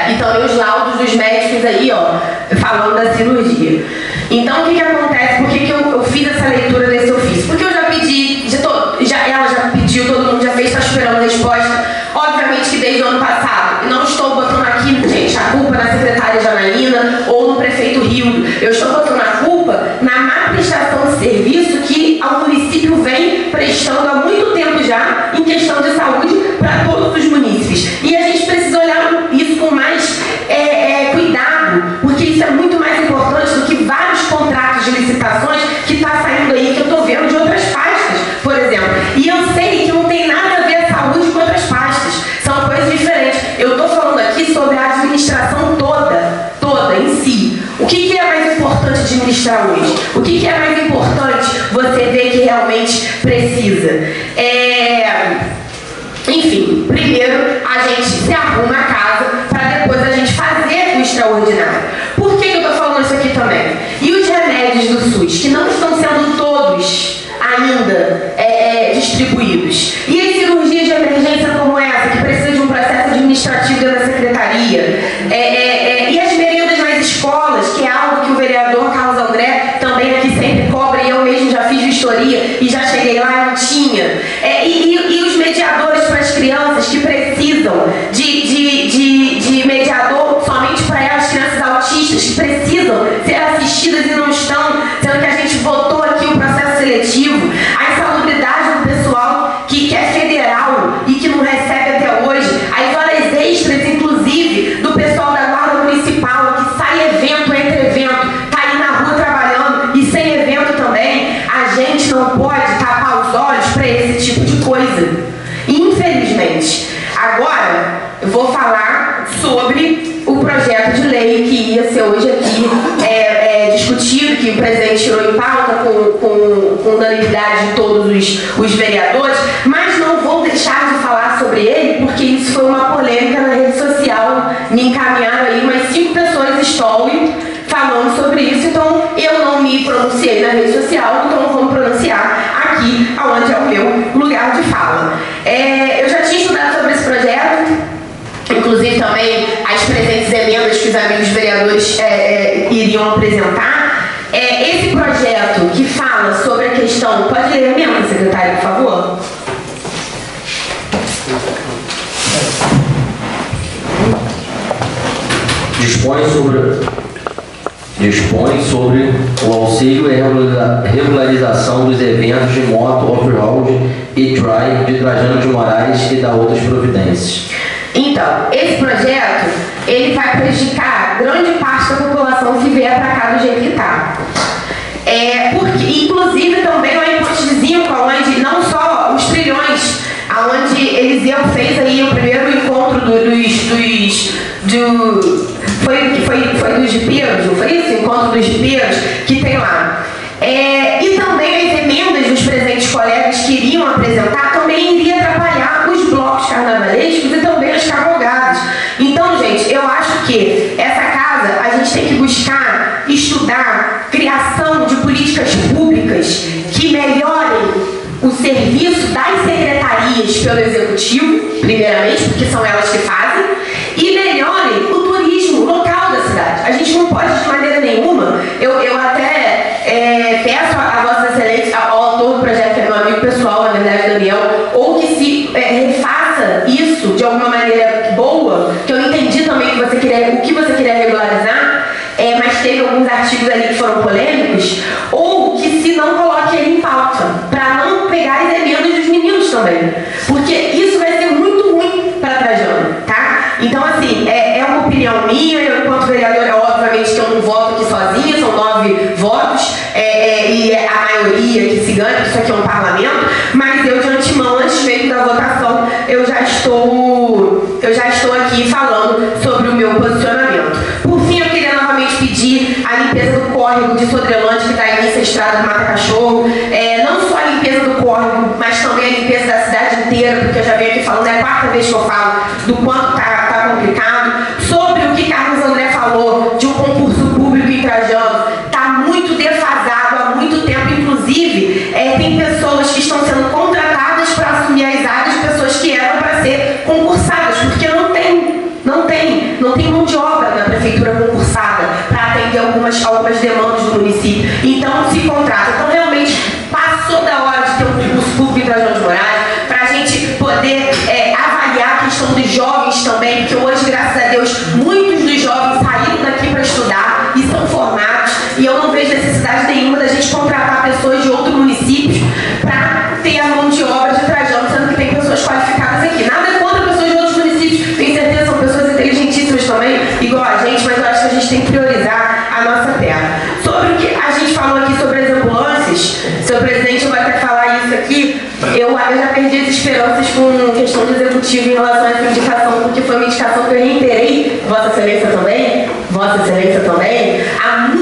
Então, os laudos dos médicos aí, ó, falando da cirurgia. Então, o que acontece? Por que eu fiz essa leitura desse ofício? Porque eu já pedi, ela já pediu, todo mundo já fez, está esperando a resposta. Obviamente que desde o ano passado, não estou botando aqui, gente, a culpa na secretária Janaína ou no prefeito Rio. Eu estou botando a culpa na má prestação de serviço que o município vem prestando há muito tempo já em questão de saúde para todos os munícipes. E a gente precisa olhar isso com mais cuidado, porque isso é muito mais importante do que vários contratos de licitações que está saindo aí, que eu estou vendo de outras pastas, por exemplo. E eu sei que não tem nada a ver a saúde com outras pastas, são coisas diferentes. Eu estou falando aqui sobre a administração toda em si. O que é mais importante administrar hoje? O que é mais importante você ver que realmente precisa? Enfim, primeiro a gente se arruma a casa para depois a gente fazer o extraordinário. Por que eu estou falando isso aqui também? E os remédios do SUS, que não estão sendo todos ainda distribuídos? E as cirurgias de emergência como essa, que precisa de um processo administrativo dentro da secretaria? E as merendas nas escolas, que é algo que o vereador Carlos André também aqui sempre cobra, e eu mesmo já fiz vistoria e já cheguei lá e não tinha. E os mediadores para as crianças que precisam de mediador somente para elas, crianças autistas que precisam ser assistidas e não estão, sendo que a gente votou aqui o processo seletivo, a insalubridade do pessoal que é federal e que não recebe até hoje, as horas extras, inclusive, do pessoal da Guarda Municipal, que sai evento entre evento, tá aí na rua trabalhando e sem evento também. A gente não pode tapar os olhos para esse tipo de coisa. Infelizmente. Agora, eu vou falar sobre o projeto de lei que ia ser hoje aqui discutido, que o presidente tirou em pauta com unanimidade de todos os vereadores, mas não vou deixar de falar sobre ele, porque isso foi uma polêmica na rede social. Me encaminharam aí umas 5 pessoas story falando sobre isso, então eu não me pronunciei na rede social, então não vou me pronunciar aqui, onde é o meu lugar de fala. Eu já tinha estudado sobre esse projeto, inclusive também as presentes emendas que os amigos vereadores iriam apresentar. Esse projeto que fala sobre a questão... Pode ler a emenda, secretário, por favor? Dispõe sobre o auxílio e regularização dos eventos de moto, off-road e try de Trajano de Moraes e da outras providências. Então, esse projeto, ele vai prejudicar grande parte da população que vier para cá do jeito que está. Porque, inclusive, também lá em Ponte de Zinco, onde não só os trilhões, onde Eliseu fez aí o primeiro encontro foi dos jipeiros, não foi isso? Encontro dos jipeiros que tem lá. E também as emendas dos presentes colegas que iriam apresentar também iria atrapalhar os blocos carnavalescos e também as cavalgadas. Então, gente, eu acho que essa casa a gente tem que buscar estudar criação de políticas públicas que melhorem o serviço das secretarias pelo Executivo, primeiramente, porque são elas que fazem, e melhorem o turismo local da cidade. A gente não pode, de maneira nenhuma, eu até peço a Vossa Excelência, ao autor do projeto, que é meu amigo pessoal, na verdade, Daniel, ou que se refaça isso de alguma maneira boa, que eu entendi também que o que você queria regularizar, mas teve alguns artigos ali que foram polêmicos, ou que se não coloque ele em pauta, para não pegar as emendas dos meninos também, porque isso vai ser muito ruim para Trajano, tá? Então, assim, é uma opinião minha, eu, enquanto vereadora, obviamente que eu não voto aqui sozinha, são 9 votos, e a maioria que se ganha, porque isso aqui é um parlamento, mas eu, de antemão, antes mesmo da votação, eu já estou aqui falando sobre o meu posicionamento. Por fim, eu queria novamente pedir a limpeza limpeza do córrego de Sodrelândia, que dá início à estrada do Mata Cachorro, não só a limpeza do córrego, mas também a limpeza da cidade inteira, porque eu já venho aqui falando, é a quarta vez que eu falo do quanto está complicado. Sobre o que Carlos André falou de um concurso público em Trajano, está muito defasado há muito tempo, inclusive tem pessoas que estão sendo contratadas para assumir as áreas de pessoas que eram para ser concursadas, porque não tem mão de obra na prefeitura concursada para atender algumas demandas do município. Então se contrata. Então realmente passou da hora de ter um concurso público em Trajano de Moraes, para a gente poder avaliar a questão dos jovens também, porque hoje, graças a Deus, muitos dos jovens saíram daqui para estudar e são formados, e eu não vejo necessidade nenhuma da gente contratar pessoas de outros municípios para ter a mão de obra de Trajano, sendo que tem pessoas qualificadas aqui. Nada contra pessoas de outros municípios, tenho certeza que são pessoas inteligentíssimas também, igual a gente, mas eu acho que a gente tem que priorizar a nossa terra. Sobre o que a gente falou aqui sobre as ambulâncias, senhor presidente, eu vou até falar isso aqui, eu já perdi as esperanças com questão de executivo em relação a essa indicação, porque foi uma indicação que eu reiterei, Vossa Excelência também,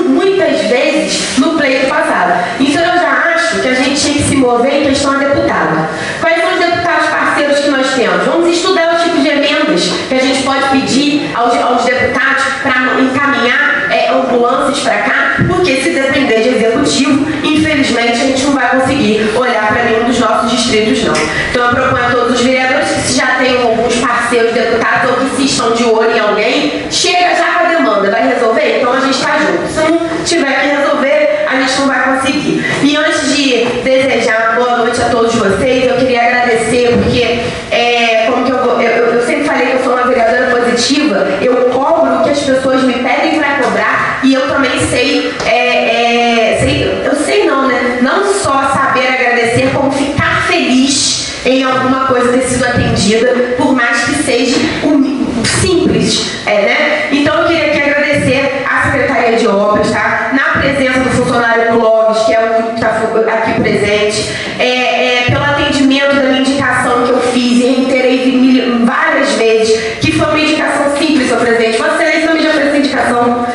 muitas vezes no pleito passado. Então eu já acho que a gente tinha que se mover em questão a deputado. Quais são os deputados parceiros que nós temos? Vamos estudar os tipos de emendas que a gente pode pedir aos deputados para encaminhar ambulâncias para cá, porque se depender de executivo, infelizmente a gente não vai conseguir olhar para nenhum dos nossos distritos, não. Então eu proponho a todos os vereadores que se já tenham alguns parceiros deputados ou que se estão de olho em alguém, chega já com a demanda, vai resolver? Então a gente está junto. Se não tiver que resolver, a gente não vai conseguir. E antes de desejar boa noite a todos vocês, eu queria agradecer, porque como que eu sempre falei que eu sou uma vereadora positiva, eu cobro o que as pessoas me pedem para cobrar, e eu também sei, não só saber agradecer, como ficar feliz em alguma coisa ter sido atendida, por mais que seja simples, né? Então eu queria aqui agradecer à Secretaria de Obras, tá? Na presença do funcionário Clóvis, que é o que está aqui presente, pelo atendimento da minha indicação que eu fiz e reiterei várias vezes, que foi uma indicação simples, senhor presidente. Vossa Excelência também já fez essa indicação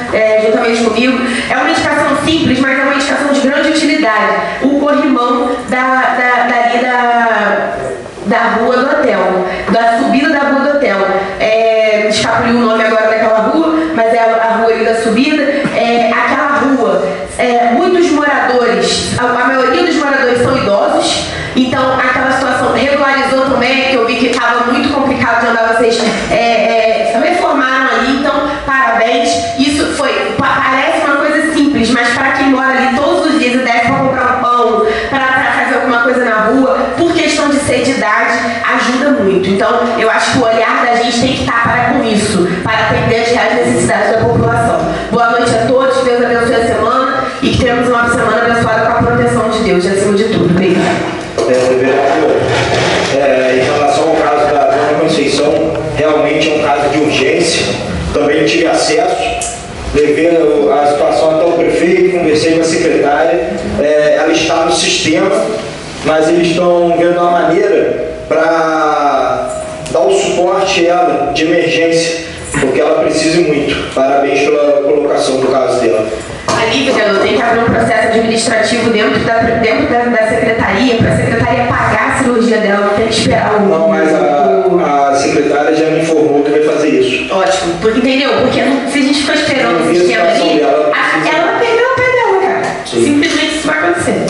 juntamente comigo. É uma indicação simples, mas é uma indicação de grande utilidade. O corrimão da rua do hotel, da subida da rua do hotel. Escapuliu o nome agora daquela rua, mas é a rua ali da subida. Aquela rua, muitos moradores, a maioria dos moradores são idosos, então aquela situação regularizou também, porque eu vi que estava muito complicado de andar, vocês reformaram ali, então parabéns. Isso parece uma coisa simples, mas para quem mora ali todos os dias e desce para comprar um pão, para fazer alguma coisa na rua, por questão de ser de idade, ajuda muito. Então eu acho que o olhar da gente tem que estar para com isso, para atender as reais necessidades da população. Boa noite a todos, Deus abençoe a semana e que tenhamos uma semana abençoada com a proteção de Deus, acima de tudo. Obrigada. Em relação ao caso da Dona Conceição, realmente é um caso de urgência. Também tive acesso, levei a situação até o prefeito, conversei com a secretária, ela está no sistema, mas eles estão vendo uma maneira para dar o suporte a ela de emergência, porque ela precisa muito. Parabéns pela colocação do caso dela. Ali, vereador, tem que abrir um processo administrativo dentro da secretaria, para a secretaria pagar a cirurgia dela, não tem que esperar o... Não, mas a secretária já me informou que vai fazer isso. Ótimo, porque, entendeu? Porque se a gente for esperando o sistema ali, ela perdeu o pé dela, cara. Sim. Simplesmente isso vai acontecer.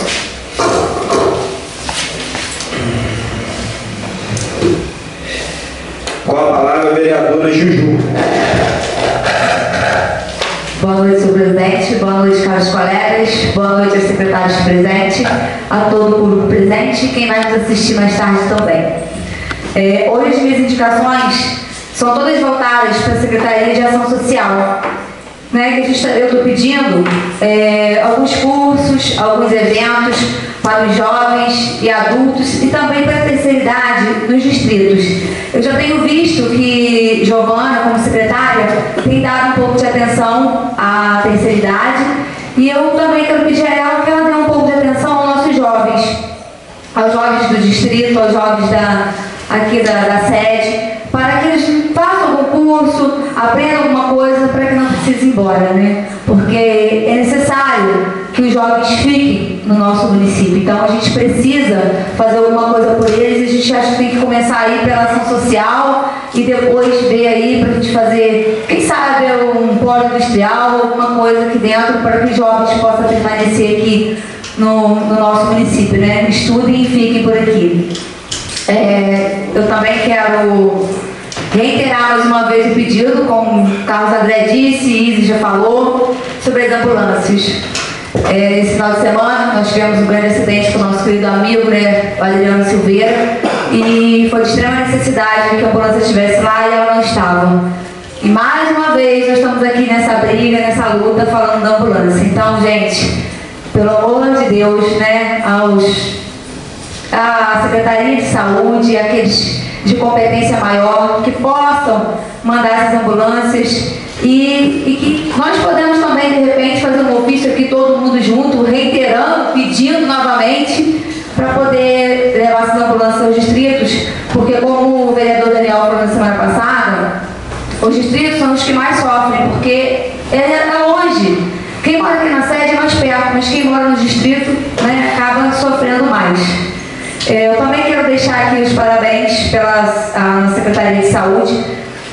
Com a palavra, a vereadora Juju. Boa noite, senhor presidente. Boa noite, caros colegas. Boa noite aos secretários presentes, a todo o público presente e quem vai nos assistir mais tarde também. Hoje as minhas indicações são todas voltadas para a Secretaria de Ação Social, né, que eu estou pedindo alguns cursos, alguns eventos para os jovens e adultos e também para a terceira idade nos distritos. Eu já tenho visto que Giovana, como secretária, tem dado um pouco de atenção à terceira idade e eu também quero pedir a ela que ela dê um pouco de atenção aos nossos jovens, aos jovens do distrito, aos jovens aqui da sede, para que eles façam algum curso, aprendam alguma coisa para que não precise ir embora, né? Porque é necessário jovens fiquem no nosso município. Então a gente precisa fazer alguma coisa por eles, a gente acha que tem que começar aí pela ação social e depois ver aí para a gente fazer, quem sabe, um polo industrial, alguma coisa aqui dentro para que os jovens possam permanecer aqui no nosso município, né? Estudem e fiquem por aqui. Eu também quero reiterar mais uma vez o pedido, como o Carlos André disse e Isis já falou, sobre as ambulâncias. Esse final de semana nós tivemos um grande acidente com o nosso querido amigo, né, Adriano Silveira, e foi de extrema necessidade que a ambulância estivesse lá e ela não estava. E mais uma vez nós estamos aqui nessa briga, nessa luta, falando da ambulância. Então, gente, pelo amor de Deus, né, a Secretaria de Saúde, aqueles de competência maior, que possam mandar essas ambulâncias e que nós podemos também, de repente, fazer um ofício aqui, todo mundo junto, reiterando, pedindo novamente para poder levar essas ambulâncias aos distritos, porque como o vereador Daniel falou na semana passada, os distritos são os que mais sofrem, porque é longe. Quem mora aqui na sede é mais perto, mas quem mora no distrito, né, acaba sofrendo mais. Eu também quero deixar aqui os parabéns à Secretaria de Saúde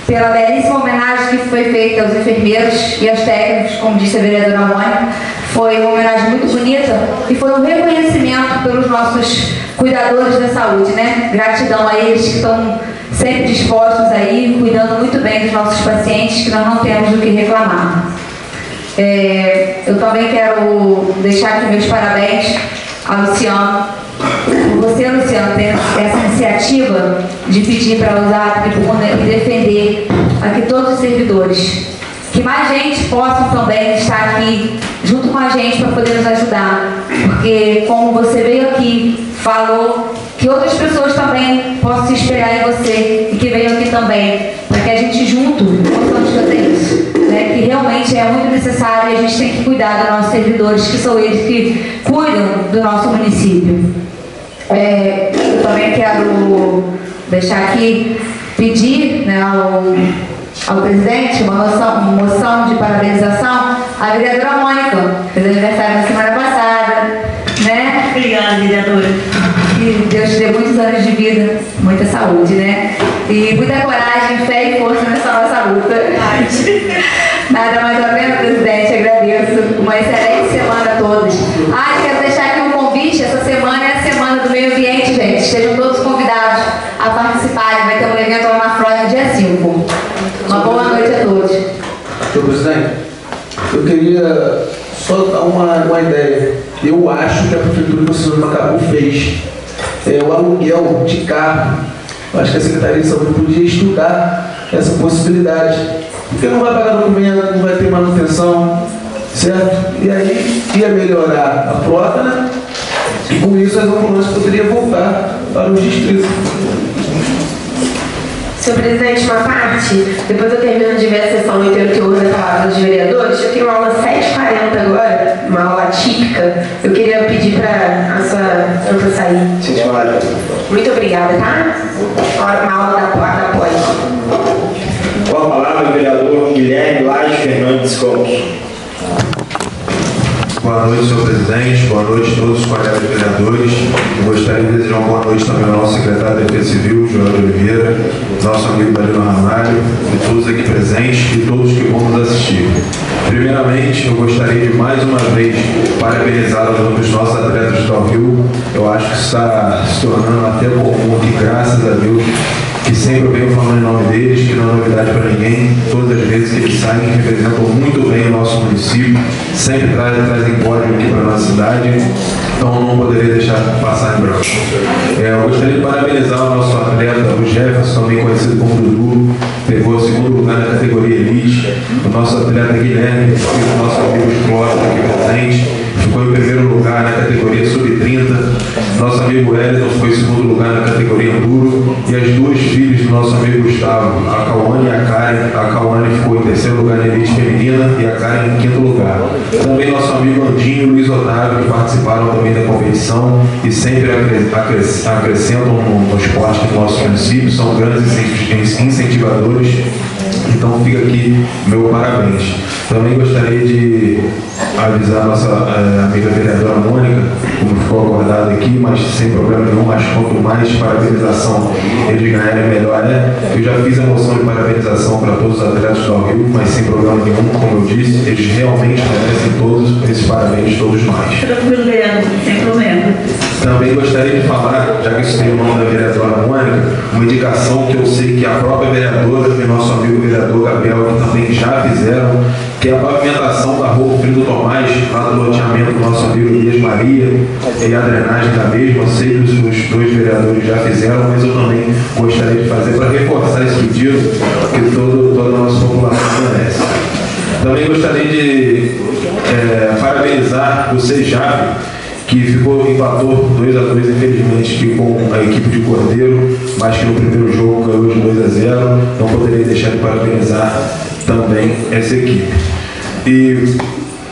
pela belíssima homenagem que foi feita aos enfermeiros e aos técnicos, como disse a vereadora Mônica. Foi uma homenagem muito bonita e foi um reconhecimento pelos nossos cuidadores da saúde, né? Gratidão a eles que estão sempre dispostos aí, cuidando muito bem dos nossos pacientes, que nós não temos do que reclamar. Eu também quero deixar aqui meus parabéns a Luciano. Você, Luciano, tem essa iniciativa de pedir para usar a tribuna e defender aqui todos os servidores. Que mais gente possa também estar aqui junto com a gente para poder nos ajudar. Porque, como você veio aqui, falou, que outras pessoas também possam se espelhar em você e que venham aqui também, para que a gente junto possamos fazer isso. Né? Que realmente é muito necessário e a gente tem que cuidar dos nossos servidores, que são eles que cuidam do nosso município. Eu também quero deixar aqui, pedir, né, ao presidente uma moção de parabenização à vereadora Mônica, que fez aniversário na semana passada, né? Obrigada, vereadora. Que Deus te dê muitos anos de vida, muita saúde, né? E muita coragem, fé e força nessa nossa luta. Nada mais ou menos, presidente, agradeço. Uma excelente semana a todos. Quero deixar aqui um convite, essa semana é a semana do meio ambiente, gente. Estejam todos convidados a participarem. Vai ter um evento lá na Freud no dia 5. Uma boa noite a todos. Senhor presidente, eu queria só dar uma ideia. Eu acho que a Prefeitura de São Macabu fez o aluguel de carro. Eu acho que a Secretaria de Saúde podia estudar essa possibilidade. Porque não vai pagar documento, não vai ter manutenção, certo? E aí ia melhorar a frota, né? E com isso as ambulâncias poderiam voltar para os distritos. Senhor presidente, uma parte, depois eu termino de ver a sessão 88 da palavra dos vereadores, eu tenho aula 7h40 agora, uma aula típica. Eu queria pedir para a sua sair. Senhora. Muito obrigada, tá? Uma aula da pós. Com a palavra, o vereador Guilherme Laje Fernandes Campos. Boa noite, senhor presidente. Boa noite a todos os colegas vereadores. Eu gostaria de desejar uma boa noite também ao nosso secretário de Defesa Civil, João Oliveira, nosso amigo Danilo Ramalho, e todos aqui presentes e todos que vão nos assistir. Primeiramente, eu gostaria de mais uma vez parabenizar os nossos atletas do Rio. Eu acho que está se tornando até comum aqui, graças a Deus, que sempre eu venho falando em nome deles, que não é novidade para ninguém. Todas as vezes que eles saem, representam muito bem o nosso município, sempre trazem pódio aqui para a nossa cidade, então não poderia deixar passar em branco. Eu gostaria de parabenizar o nosso atleta, o Jefferson, também conhecido como Dudu, pegou o 2º lugar na categoria Elite. O nosso atleta Guilherme, o nosso amigo Explota aqui presente, ficou em 1º lugar na categoria Sub-30. Nosso amigo Elton foi em 2º lugar na categoria Enduro. E as duas filhas do nosso amigo Gustavo, a Cauane e a Karen. A Cauane ficou em 3º lugar na Elite Feminina e a Karen em 5º lugar. Também nosso amigo Andinho e Luiz Otávio, que participaram também da competição e sempre acrescentam no esporte do nosso município, são grandes incentivadores. Então fica aqui meu parabéns. Também gostaria de avisar a nossa amiga vereadora Mônica, como ficou acordado aqui, mas sem problema nenhum, mas quanto mais parabenização eles ganharem, melhor é. Eu já fiz a moção de parabenização para todos os atletas do Rio, mas sem problema nenhum, como eu disse, eles realmente merecem todos esses parabéns, todos nós. Tranquilo, vereador, sem problema. Também gostaria de falar, já que isso tem o nome da vereadora Mônica, uma indicação que eu sei que a própria vereadora e nosso amigo vereador Gabriel que também já fizeram, que é a pavimentação da rua Filho do Tomás, lá do loteamento do nosso amigo Elias Maria, e a drenagem da mesma. Sei que os dois vereadores já fizeram, mas eu também gostaria de fazer para reforçar esse pedido que toda a nossa população merece. Também gostaria de parabenizar o CEJAP, que empatou 2-2, infelizmente, que com a equipe de Cordeiro, mas que no primeiro jogo ganhou de 2-0. Não poderia deixar de parabenizar também essa equipe. E,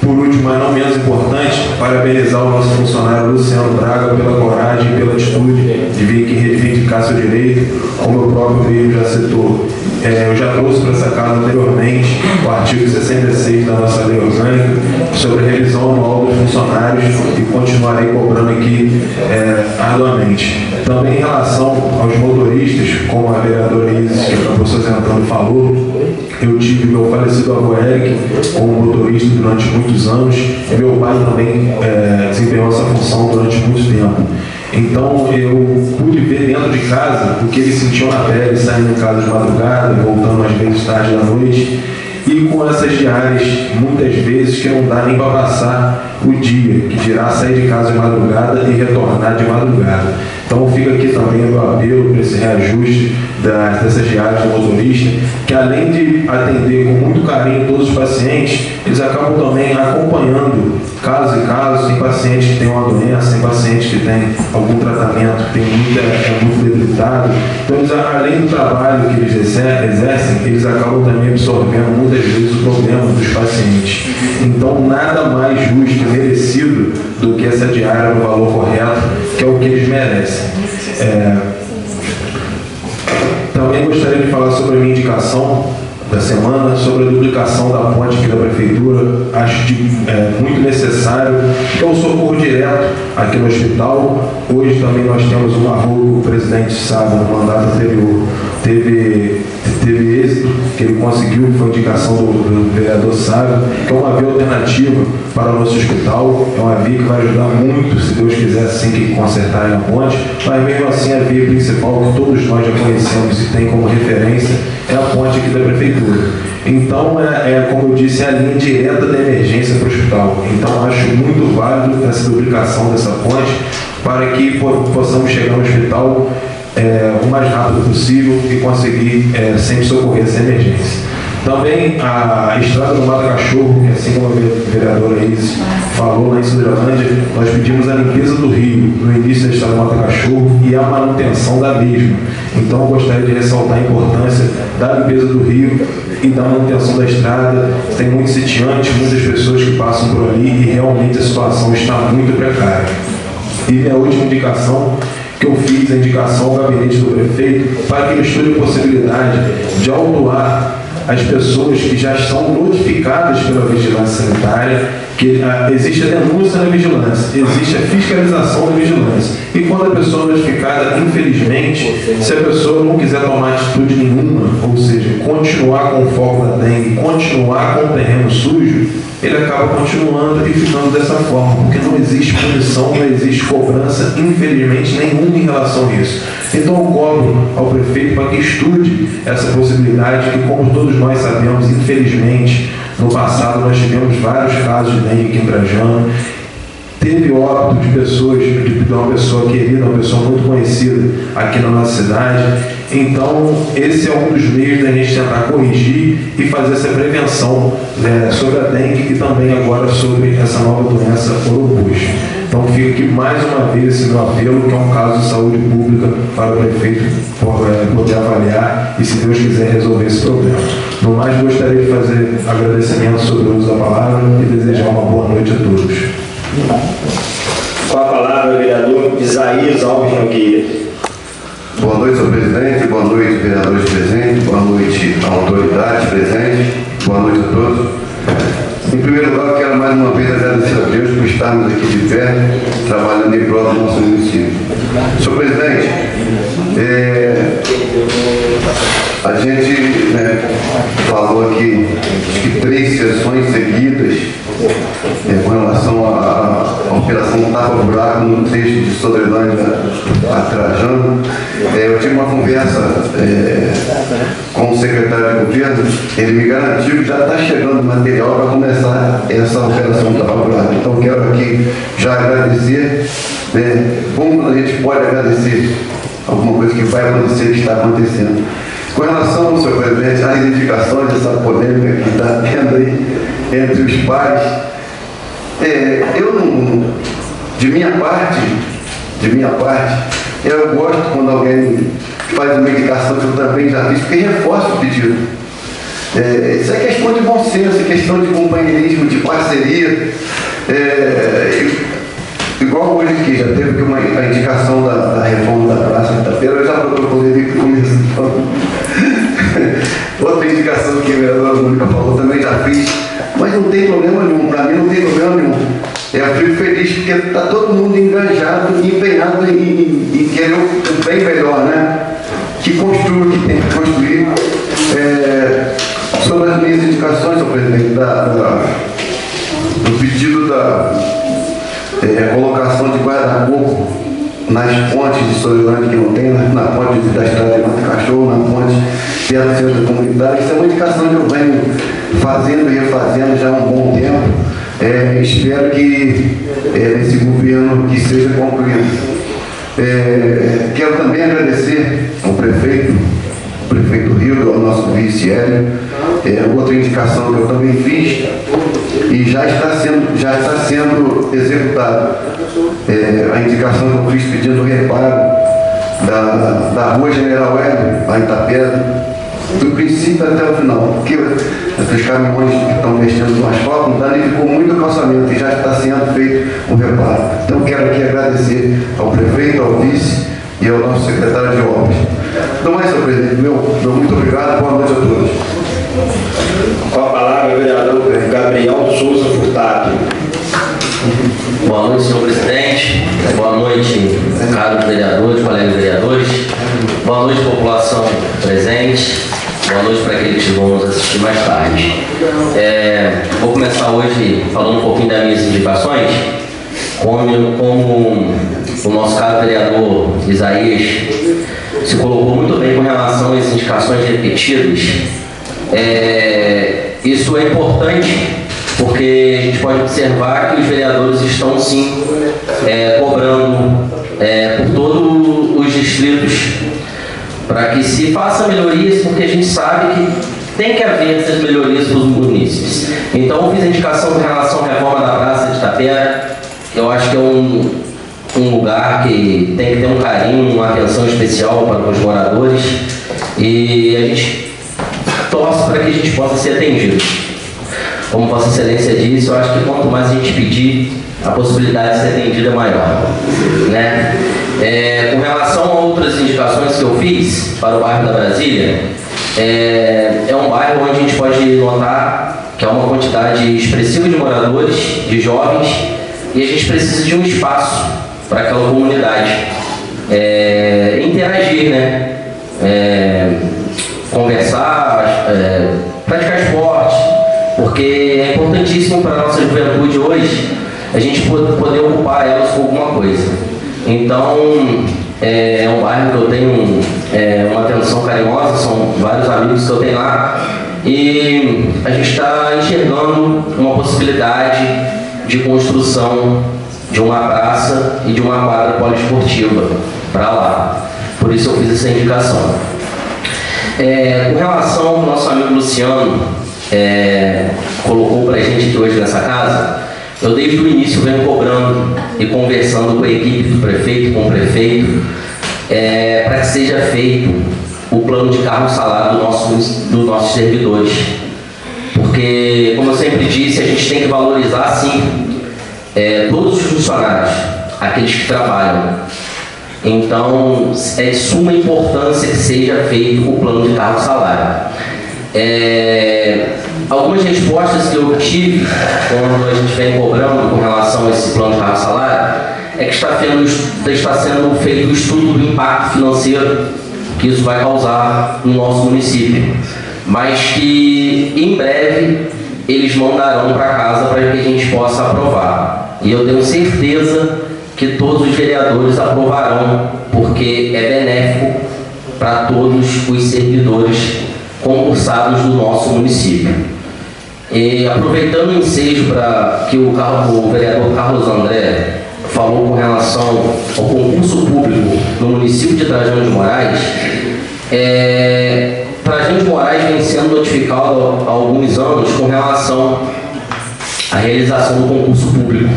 por último, mas não menos importante, parabenizar o nosso funcionário Luciano Braga pela coragem e pela atitude de vir aqui reivindicar seu direito, como o próprio mesmo já citou. Eu já trouxe para essa casa anteriormente o artigo 66 da nossa lei orgânica sobre a revisão anual dos funcionários e continuarei cobrando aqui arduamente. Também em relação aos motoristas, como a vereadora Isis, que acabou se apresentando, falou, eu tive meu falecido avô Eric como motorista durante muitos anos e meu pai também desempenhou essa função durante muito tempo. Então eu pude ver dentro de casa o que eles sentiam na pele, saindo de casa de madrugada, voltando às vezes tarde da noite, e com essas diárias, muitas vezes, que não dá nem para passar o dia, que dirá sair de casa de madrugada e retornar de madrugada. Então fica aqui também o meu apelo para esse reajuste dessas diárias do motorista, que além de atender com muito carinho todos os pacientes, eles acabam também acompanhando casos e casos. Tem pacientes que têm uma doença, tem pacientes que têm algum tratamento que é muito debilitado. Então, eles, além do trabalho que eles exercem, eles acabam também absorvendo muitas vezes o problema dos pacientes. Então, nada mais justo e merecido do que essa diária no valor correto, que é o que eles merecem. Também gostaria de falar sobre a minha indicação da semana, sobre a duplicação da ponte aqui da Prefeitura. Acho muito necessário, que é o socorro direto aqui no hospital. Hoje também nós temos uma rua que o presidente sabe, no mandato anterior, teve êxito, que ele conseguiu, foi indicação do vereador Sábio, que é uma via alternativa para o nosso hospital. É uma via que vai ajudar muito, se Deus quiser, assim que consertarem a ponte, mas mesmo assim a via principal que todos nós já conhecemos e tem como referência é a ponte aqui da Prefeitura. Então, como eu disse, é a linha direta da emergência para o hospital. Então, acho muito válido essa duplicação dessa ponte para que possamos chegar no hospital o mais rápido possível e conseguir sempre socorrer essa emergência. Também a estrada do Mata Cachorro, que assim como a vereadora Isis falou lá em Sudrelândia, nós pedimos a limpeza do rio no início da estrada do Mata Cachorro e a manutenção da mesma. Então eu gostaria de ressaltar a importância da limpeza do rio e da manutenção da estrada. Tem muitos sitiantes, muitas pessoas que passam por ali e realmente a situação está muito precária. E minha última indicação, que eu fiz a indicação ao gabinete do prefeito para que ele estude a possibilidade de autuar as pessoas que já estão notificadas pela vigilância sanitária, que existe a denúncia da vigilância, existe a fiscalização da vigilância. E quando a pessoa é notificada, infelizmente, se a pessoa não quiser tomar atitude nenhuma, ou seja, continuar com o foco da dengue, continuar com o terreno sujo, ele acaba continuando e ficando dessa forma, porque não existe punição, não existe cobrança, infelizmente, nenhuma em relação a isso. Então eu cobro ao prefeito para que estude essa possibilidade, que como todos nós sabemos, infelizmente, no passado nós tivemos vários casos de dengue aqui em Trajano. Teve óbito de pessoas, de uma pessoa querida, uma pessoa muito conhecida aqui na nossa cidade. Então, esse é um dos meios da gente tentar corrigir e fazer essa prevenção sobre a dengue e também agora sobre essa nova doença urubus. Então, fica aqui mais uma vez esse meu apelo, que é um caso de saúde pública para o prefeito poder avaliar e, se Deus quiser, resolver esse problema. No mais, gostaria de fazer agradecimento sobre o uso da palavra e desejar uma boa noite a todos. Com a palavra, o vereador Isaías Alves Nogueira. Boa noite, senhor presidente. boa noite, vereadores presentes, boa noite, autoridades presentes, boa noite a todos. Em primeiro lugar, eu quero mais uma vez agradecer a Deus por estarmos aqui de pé, trabalhando em prol do nosso município. Senhor presidente, a gente falou aqui de 3 sessões seguidas com relação à operação Tapa-Buraco no trecho de Sodrelândia a Trajano. Eu tive uma conversa com o secretário de governo, ele me garantiu que já está chegando material para começar essa operação Tapa-Buraco. Então quero aqui já agradecer, como a gente pode agradecer alguma coisa que vai acontecer, que está acontecendo. Com relação, senhor presidente, às indicações dessa polêmica que está tendo aí entre os pares, eu não, de minha parte, eu gosto quando alguém faz uma indicação que eu também já fiz, porque reforça o pedido. Isso é questão de bom senso, é questão de companheirismo, de parceria. Igual hoje que já teve a indicação da reforma da Praça Quinta-feira, eu já protocolei com isso. Outra indicação que a vereadora Mônica falou, também já fiz, mas não tem problema nenhum, para mim não tem problema nenhum. Eu fico feliz porque está todo mundo engajado e empenhado em querer um bem melhor, né? Que construa o que tem que construir. Sobre as minhas indicações, senhor presidente, do pedido da colocação de guarda-corpo nas pontes de Sodrelândia que não tem, na ponte da estrada de Mata Cachorro, na ponte perto do centro comunitário. Isso é uma indicação que eu venho fazendo e refazendo já há um bom tempo. Espero que esse governo que seja concluído. Quero também agradecer ao prefeito Rio, ao nosso vice Hélio. Outra indicação que eu também fiz e já está sendo executada. A indicação que eu fiz pedindo o reparo da Rua General Hélio, lá em Itapedra, do princípio até o final, porque os caminhões que estão mexendo no asfalto não danificou muito o calçamento e já está sendo feito o reparo. Então quero aqui agradecer ao prefeito, ao vice e ao nosso secretário de obras. Então é, senhor presidente, meu muito obrigado, boa noite a todos. Com a palavra, o vereador Gabriel Souza Furtado. Boa noite, senhor presidente. Boa noite, caros vereadores, colegas vereadores. Boa noite, população presente. Boa noite para aqueles que vão nos assistir mais tarde. Vou começar hoje falando um pouquinho das minhas indicações. Como o nosso caro vereador Isaías se colocou muito bem com relação às indicações repetidas, isso é importante porque a gente pode observar que os vereadores estão sim cobrando por todos os distritos para que se faça melhorias, porque a gente sabe que tem que haver essas melhorias para os munícipes. Então eu fiz a indicação com relação à reforma da Praça de Itapera. Eu acho que é um lugar que tem que ter um carinho, uma atenção especial para os moradores e a gente torce para que a gente possa ser atendido. Como Vossa Excelência disse, eu acho que quanto mais a gente pedir, a possibilidade de ser atendido é maior, né? Com relação a outras indicações que eu fiz para o bairro da Brasília, é um bairro onde a gente pode notar que há uma quantidade expressiva de moradores, de jovens, e a gente precisa de um espaço para aquela comunidade interagir, né? Conversar, praticar esporte, porque é importantíssimo para a nossa juventude hoje a gente poder ocupar elas com alguma coisa. Então, é um bairro que eu tenho uma atenção carinhosa, são vários amigos que eu tenho lá, e a gente está enxergando uma possibilidade de construção de uma praça e de uma quadra poliesportiva para lá. Por isso eu fiz essa indicação. Com relação ao nosso amigo Luciano, colocou para a gente aqui hoje nessa casa, eu desde o início venho cobrando e conversando com a equipe do prefeito, com o prefeito, para que seja feito o plano de cargo salário dos nossos servidores. Porque, como eu sempre disse, a gente tem que valorizar, sim, todos os funcionários, aqueles que trabalham. Então, é de suma importância que seja feito o plano de cargo-salário. Algumas respostas que eu obtive quando a gente vem cobrando com relação a esse plano de cargo-salário é que está sendo feito o estudo do impacto financeiro que isso vai causar no nosso município, mas que em breve eles mandarão para casa para que a gente possa aprovar. E eu tenho certeza que todos os vereadores aprovarão, porque é benéfico para todos os servidores concursados do nosso município. E aproveitando o ensejo para que o vereador Carlos André falou com relação ao concurso público no município de Trajano de Moraes, Trajano de Moraes vem sendo notificado há alguns anos com relação à realização do concurso público.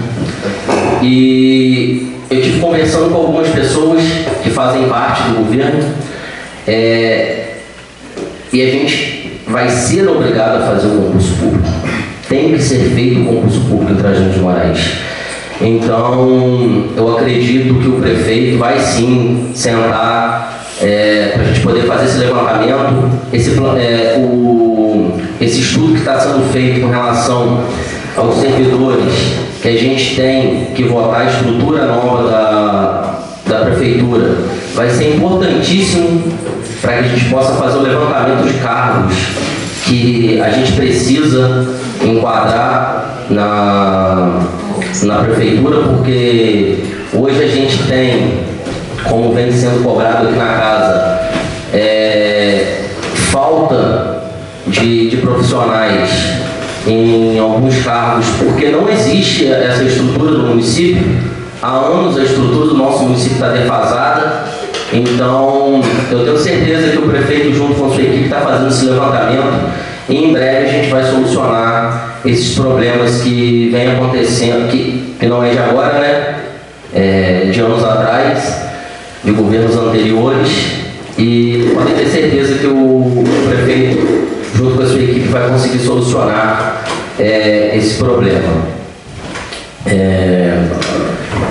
E eu estive conversando com algumas pessoas que fazem parte do governo, e a gente vai ser obrigado a fazer o concurso público. Tem que ser feito o concurso público em Trajano de Moraes. Então, eu acredito que o prefeito vai sim sentar para a gente poder fazer esse levantamento, esse estudo que está sendo feito com relação aos servidores que a gente tem que votar a estrutura nova da prefeitura. Vai ser importantíssimo para que a gente possa fazer o levantamento de cargos que a gente precisa enquadrar na prefeitura, porque hoje a gente tem, como vem sendo cobrado aqui na casa, falta de profissionais em alguns cargos, porque não existe essa estrutura do município. Há anos a estrutura do nosso município está defasada. Então, eu tenho certeza que o prefeito, junto com a sua equipe, está fazendo esse levantamento e em breve a gente vai solucionar esses problemas que vêm acontecendo, que não é de agora, né? De anos atrás, de governos anteriores, e podem ter certeza que o prefeito, junto com a sua equipe, vai conseguir solucionar esse problema.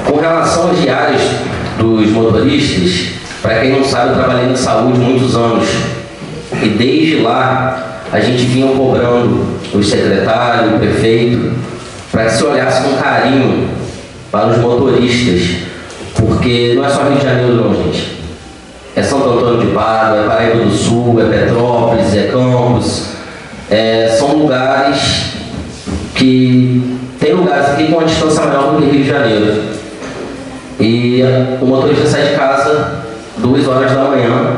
Com relação às diárias dos motoristas, para quem não sabe, eu trabalhei na saúde muitos anos, e desde lá a gente vinha cobrando os secretários, o prefeito, para que se olhasse com carinho para os motoristas, porque não é só Rio de Janeiro não, gente. É Santo Antônio de Pádua, é Paraíba do Sul, é Petrópolis, é Campos. São lugares que... Tem lugares aqui com uma distância maior do que Rio de Janeiro. E o motorista sai de casa 2 horas da manhã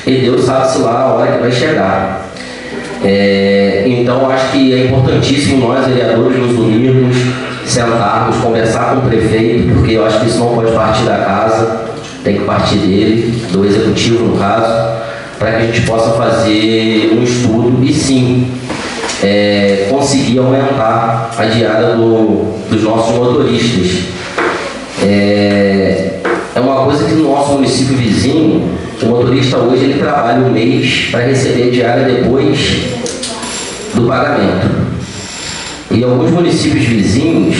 e Deus sabe-se lá a hora que vai chegar. Então acho que é importantíssimo nós, vereadores, nos unirmos, sentarmos, conversar com o prefeito, porque eu acho que isso não pode partir da casa, tem que partir dele, do executivo no caso, para que a gente possa fazer um estudo e sim conseguir aumentar a diária dos nossos motoristas. É uma coisa que no nosso município vizinho, o motorista hoje ele trabalha um mês para receber diária depois do pagamento. E alguns municípios vizinhos,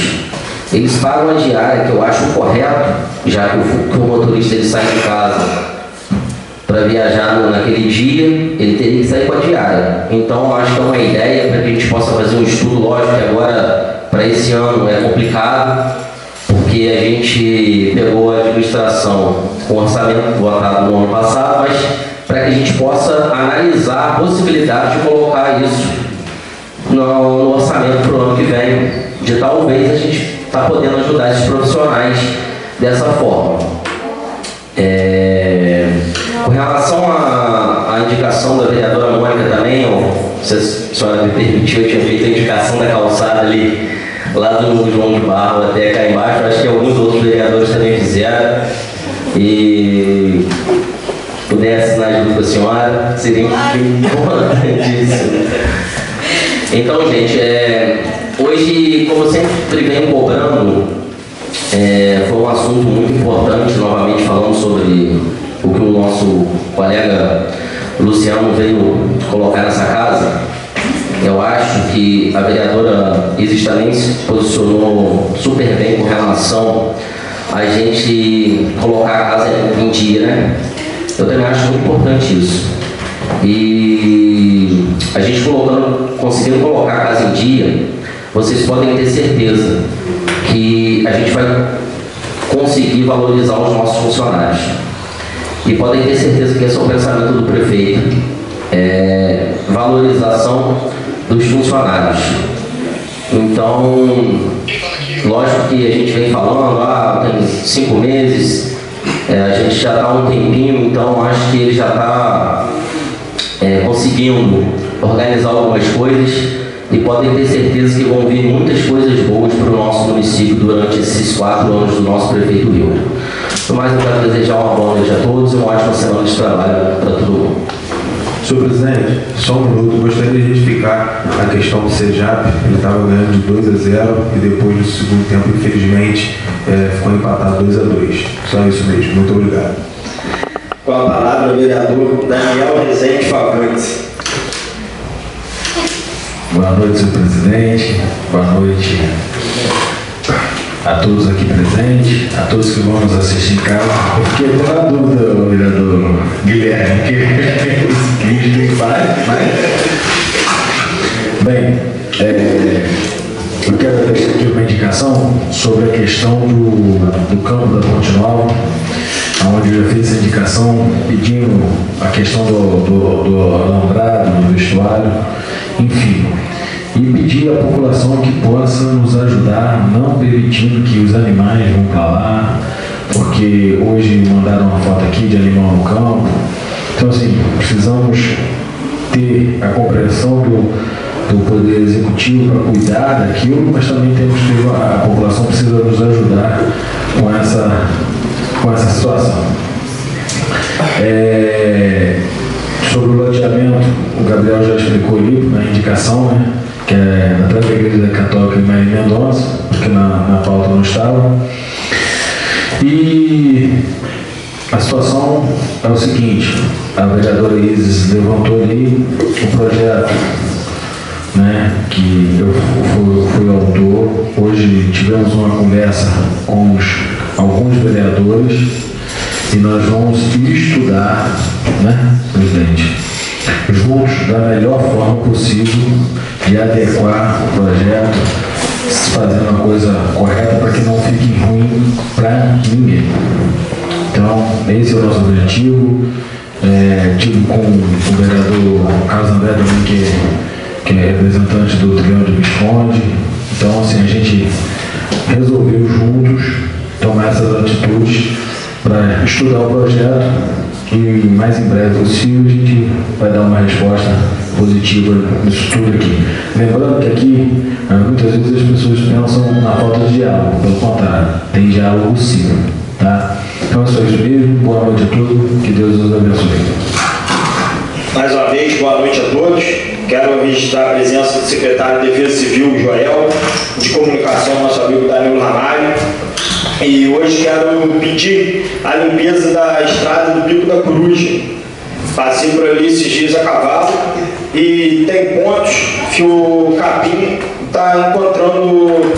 eles pagam a diária, que eu acho correto, já que o motorista ele sai de casa para viajar naquele dia, ele teria que sair com a diária. Então, eu acho que é uma ideia para que a gente possa fazer um estudo. Lógico que agora, para esse ano, é complicado, porque a gente pegou a administração com o orçamento votado no ano passado, mas para que a gente possa analisar a possibilidade de colocar isso no orçamento para o ano que vem, de talvez a gente estar podendo ajudar esses profissionais dessa forma. Com relação à indicação da vereadora Mônica também, se a senhora me permitiu, eu tinha feito a indicação da calçada ali, lá do João de Barro até cá embaixo. Acho que alguns outros vereadores também fizeram, e puder assinar junto com a senhora, seria importantíssimo. Então, gente, hoje, como eu sempre venho cobrando, foi um assunto muito importante, novamente falando sobre o que o nosso colega Luciano veio colocar nessa casa. Eu acho que a vereadora Isis também se posicionou super bem com relação a gente colocar a casa em dia, né? Eu também acho muito importante isso. E a gente conseguindo colocar a casa em dia, vocês podem ter certeza que a gente vai conseguir valorizar os nossos funcionários. E podem ter certeza que esse é o pensamento do prefeito, valorização dos funcionários. Então, lógico que a gente vem falando, tem 5 meses, a gente já está há um tempinho, então acho que ele já está conseguindo organizar algumas coisas e podem ter certeza que vão vir muitas coisas boas para o nosso município durante esses 4 anos do nosso prefeito Rio. No mais, eu quero desejar uma boa noite a todos e uma ótima semana de trabalho para todo mundo. Senhor presidente, só um minuto, gostaria de retificar a questão do CEJAP. Ele estava ganhando de 2-0 e depois do segundo tempo, infelizmente, ficou empatado 2-2. Só isso mesmo. Muito obrigado. Com a palavra, o vereador Daniel Rezende Fagantes. Boa noite, senhor presidente. Boa noite a todos aqui presentes, a todos que vão nos assistir em casa. Eu fiquei até na dúvida, o vereador Guilherme, que a gente tem que falar, mas... Bem, eu quero deixar aqui uma indicação sobre a questão do campo da Ponte Nova, onde eu já fiz essa indicação pedindo a questão do alambrado, do vestuário, enfim. E pedir à população que possa nos ajudar, não permitindo que os animais vão para lá, porque hoje mandaram uma foto aqui de animal no campo. Então, assim, precisamos ter a compreensão do Poder Executivo para cuidar daquilo, mas também temos que a população precisa nos ajudar com essa situação. Sobre o loteamento, o Gabriel já explicou ali na indicação, né? Que é atrás da Igreja Católica de Maria Mendonça, porque na pauta não estava. E a situação é o seguinte: a vereadora Isis levantou ali o projeto, né, que eu fui autor. Hoje tivemos uma conversa com alguns vereadores e nós vamos estudar, né, presidente, juntos da melhor forma possível de adequar o projeto, fazendo a coisa correta para que não fique ruim para ninguém. Então, esse é o nosso objetivo. Tive com o vereador Carlos André também, que é representante do Trilhão de Visconde. Então, assim, a gente resolveu juntos tomar essas atitudes para estudar o projeto e mais em breve possível a gente vai dar uma resposta positiva nisso tudo aqui. Lembrando que aqui, muitas vezes as pessoas pensam na falta de diálogo, pelo contrário, tem diálogo sim, tá? Então é só isso mesmo, boa noite a todos, que Deus nos abençoe. Mais uma vez, boa noite a todos. Quero registrar a presença do secretário de Defesa Civil, Joel, de comunicação, nosso amigo Danilo Ramalho. E hoje quero pedir a limpeza da estrada do Pico da Coruja. Passei por ali esses dias a cavalo e tem pontos que o capim está encontrando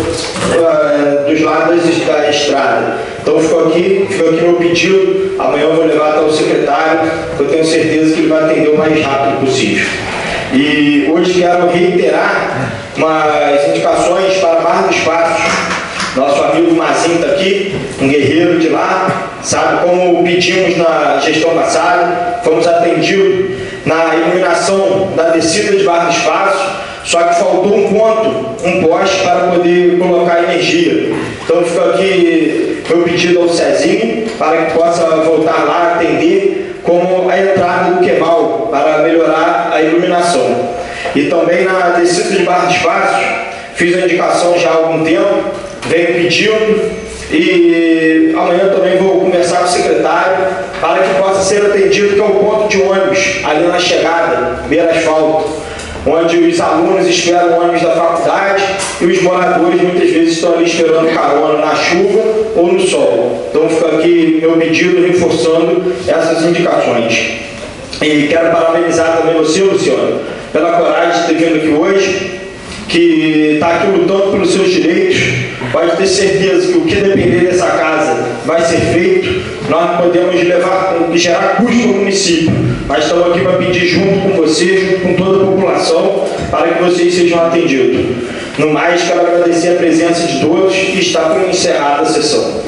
dos lados da estrada. Então fica aqui meu pedido. Amanhã eu vou levar até o secretário, eu tenho certeza que ele vai atender o mais rápido possível. E hoje quero reiterar umas indicações para Barra dos Passos. Nosso amigo Mazinho está aqui, um guerreiro de lá, sabe, como pedimos na gestão passada, fomos atendidos na iluminação da descida de Barra dos Passos, só que faltou um poste para poder colocar energia. Então fica aqui meu pedido ao Cezinho, para que possa voltar lá atender como a entrada do Quemal, para melhorar a iluminação. E também na descida de Barra dos Passos, fiz a indicação já há algum tempo, venho pedindo e amanhã também vou conversar com o secretário para que possa ser atendido, que é o ponto de ônibus ali na chegada, beira asfalto, onde os alunos esperam o ônibus da faculdade e os moradores muitas vezes estão ali esperando carona na chuva ou no sol. Então fica aqui meu pedido reforçando essas indicações. E quero parabenizar também você, Luciano, pela coragem de ter vindo aqui hoje, que está aqui lutando pelos seus direitos, pode ter certeza que o que depender dessa casa vai ser feito. Nós podemos gerar custo para o município, mas estamos aqui para pedir junto com vocês, junto com toda a população, para que vocês sejam atendidos. No mais, quero agradecer a presença de todos e está por encerrada a sessão.